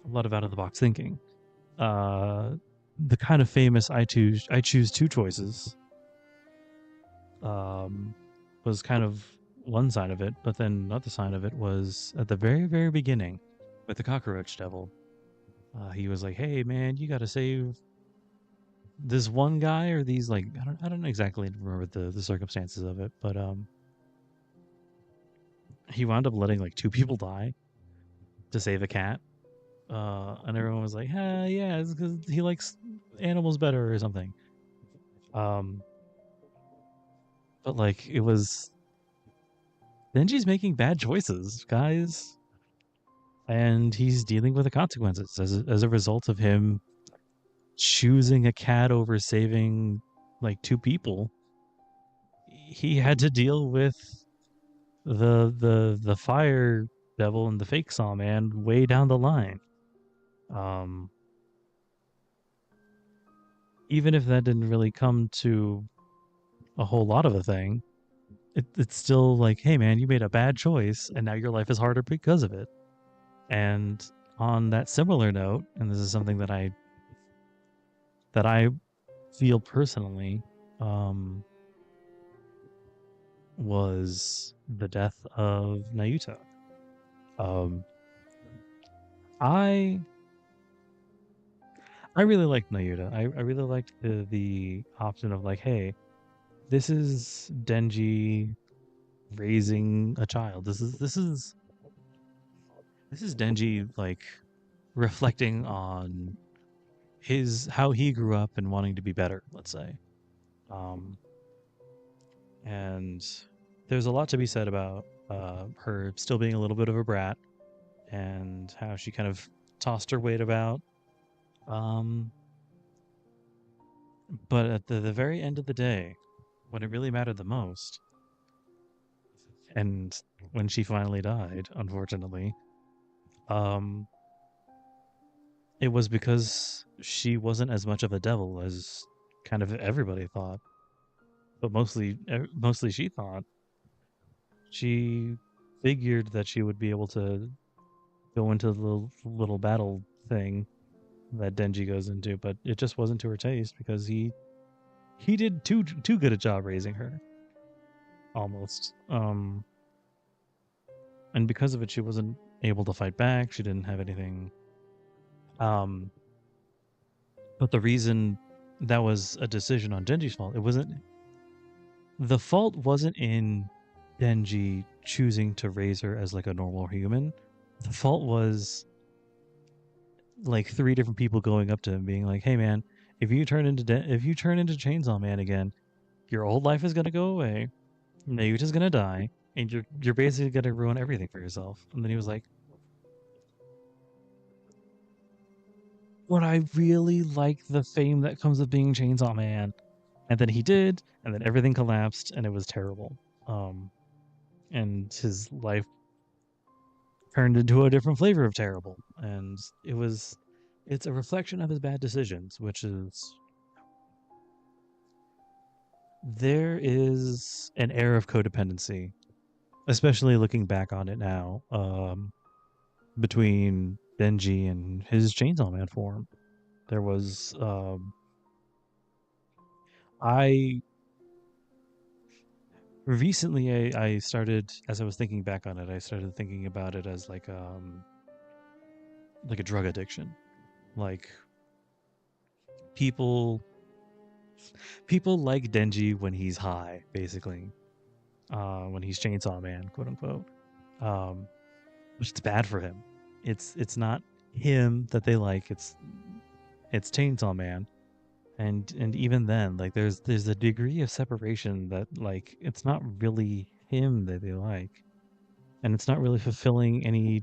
lot of out of the box thinking. The kind of famous I choose two choices was kind of one side of it, but then another side of it was at the very, very beginning with the cockroach devil. He was like, hey man, you gotta save this one guy or these, like, I don't exactly remember the circumstances of it, but he wound up letting like 2 people die to save a cat. And everyone was like, yeah, it's because he likes animals better or something. But like, it was Denji's making bad choices, guys, and he's dealing with the consequences as a result of him choosing a cat over saving like 2 people. He had to deal with the fire devil and the fake saw man way down the line. Even if that didn't really come to a whole lot of a thing, it's still like, hey man, you made a bad choice and now your life is harder because of it. And on that similar note, and this is something that I feel personally, was the death of Nayuta. I really liked Nayuta. I really liked the option of like, hey, this is Denji raising a child. This is Denji like reflecting on how he grew up and wanting to be better, let's say. Um, and there's a lot to be said about her still being a little bit of a brat and how she kind of tossed her weight about. Um, but at the very end of the day, when it really mattered the most, and when she finally died, unfortunately, um, it was because she wasn't as much of a devil as kind of everybody thought, but mostly she thought. She figured that she would be able to go into the little battle thing that Denji goes into, but it just wasn't to her taste because he did too good a job raising her, almost. And because of it, she wasn't able to fight back. She didn't have anything. Um, but the reason that was a decision on Denji's fault, it wasn't. The fault wasn't in Denji choosing to raise her as like a normal human. The fault was like three different people going up to him, being like, "Hey, man, if you turn into Chainsaw Man again, your old life is gonna go away. Nayuta's gonna die, and you're basically gonna ruin everything for yourself." And then he was like, "But I really like the fame that comes with being Chainsaw Man." And then he did, and then everything collapsed, and it was terrible. Um, and his life turned into a different flavor of terrible, and it's a reflection of his bad decisions, which is there is an air of codependency, especially looking back on it now, between Denji and his Chainsaw Man form. There was I recently I started, as I was thinking back on it, I started thinking about it as like a drug addiction. Like people people like Denji when he's high, basically. When he's Chainsaw Man, quote unquote. Um, which is bad for him. It's not him that they like. It's Chainsaw Man, and even then, like there's a degree of separation that like it's not really him that they like, and it's not really fulfilling any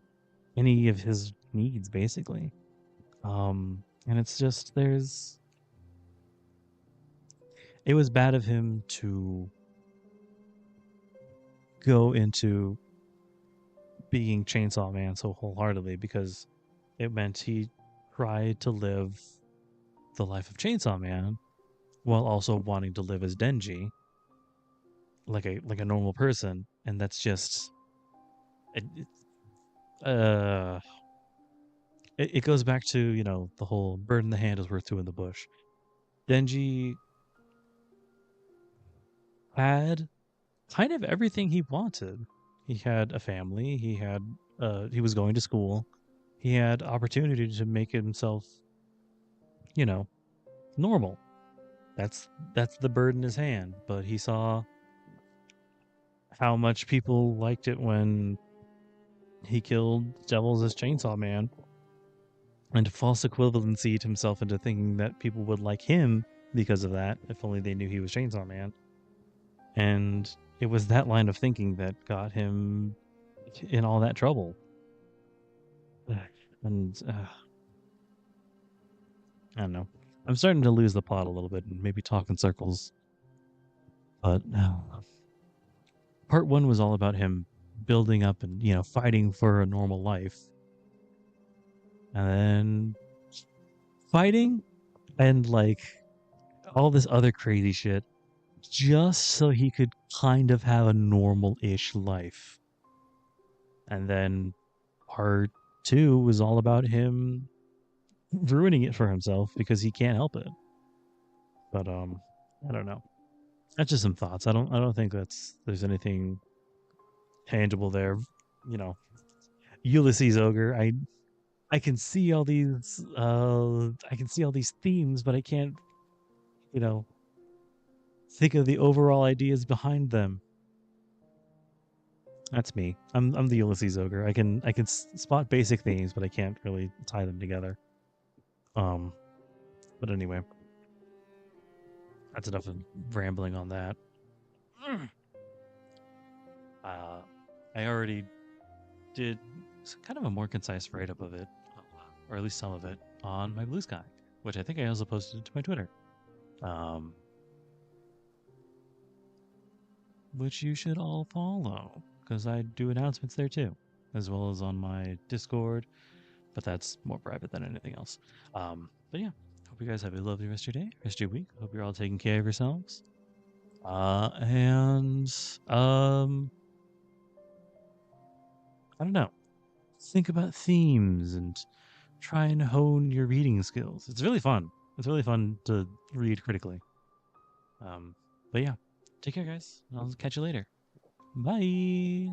of his needs, basically. And it's just it was bad of him to go into being Chainsaw Man so wholeheartedly because it meant he tried to live the life of Chainsaw Man while also wanting to live as Denji, like a normal person, and that's just it, uh it goes back to the whole bird in the hand is worth two in the bush. Denji had kind of everything he wanted. He had a family. He was going to school. He had opportunity to make himself, you know, normal. That's the bird in his hand. But he saw how much people liked it when he killed devils as Chainsaw Man, and false equivalency himself into thinking that people would like him because of that, if only they knew he was Chainsaw Man. And it was that line of thinking that got him in all that trouble. And I don't know. I'm starting to lose the plot a little bit and maybe talk in circles. But part one was all about him building up and fighting for a normal life, and then fighting and like all this other crazy shit just so he could kind of have a normal-ish life. And then part two was all about him ruining it for himself because he can't help it. But I don't know. That's just some thoughts. I don't think there's anything tangible there. You know, Ulysses Ogre. I can see all these themes, but I can't you know think of the overall ideas behind them. That's me. I'm the Ulysses Ogre. I can spot basic themes, but I can't really tie them together. Um, but anyway, that's enough of rambling on that. Uh, I already did kind of a more concise write up of it, or at least some of it, on my Blue Sky, which I think I also posted to my Twitter. Which you should all follow because I do announcements there too, as well as on my Discord, but that's more private than anything else. But yeah, hope you guys have a lovely rest of your day, rest of your week. Hope you're all taking care of yourselves. And I don't know. Think about themes and try and hone your reading skills. It's really fun. It's really fun to read critically. But yeah, take care, guys. I'll catch you later. Bye.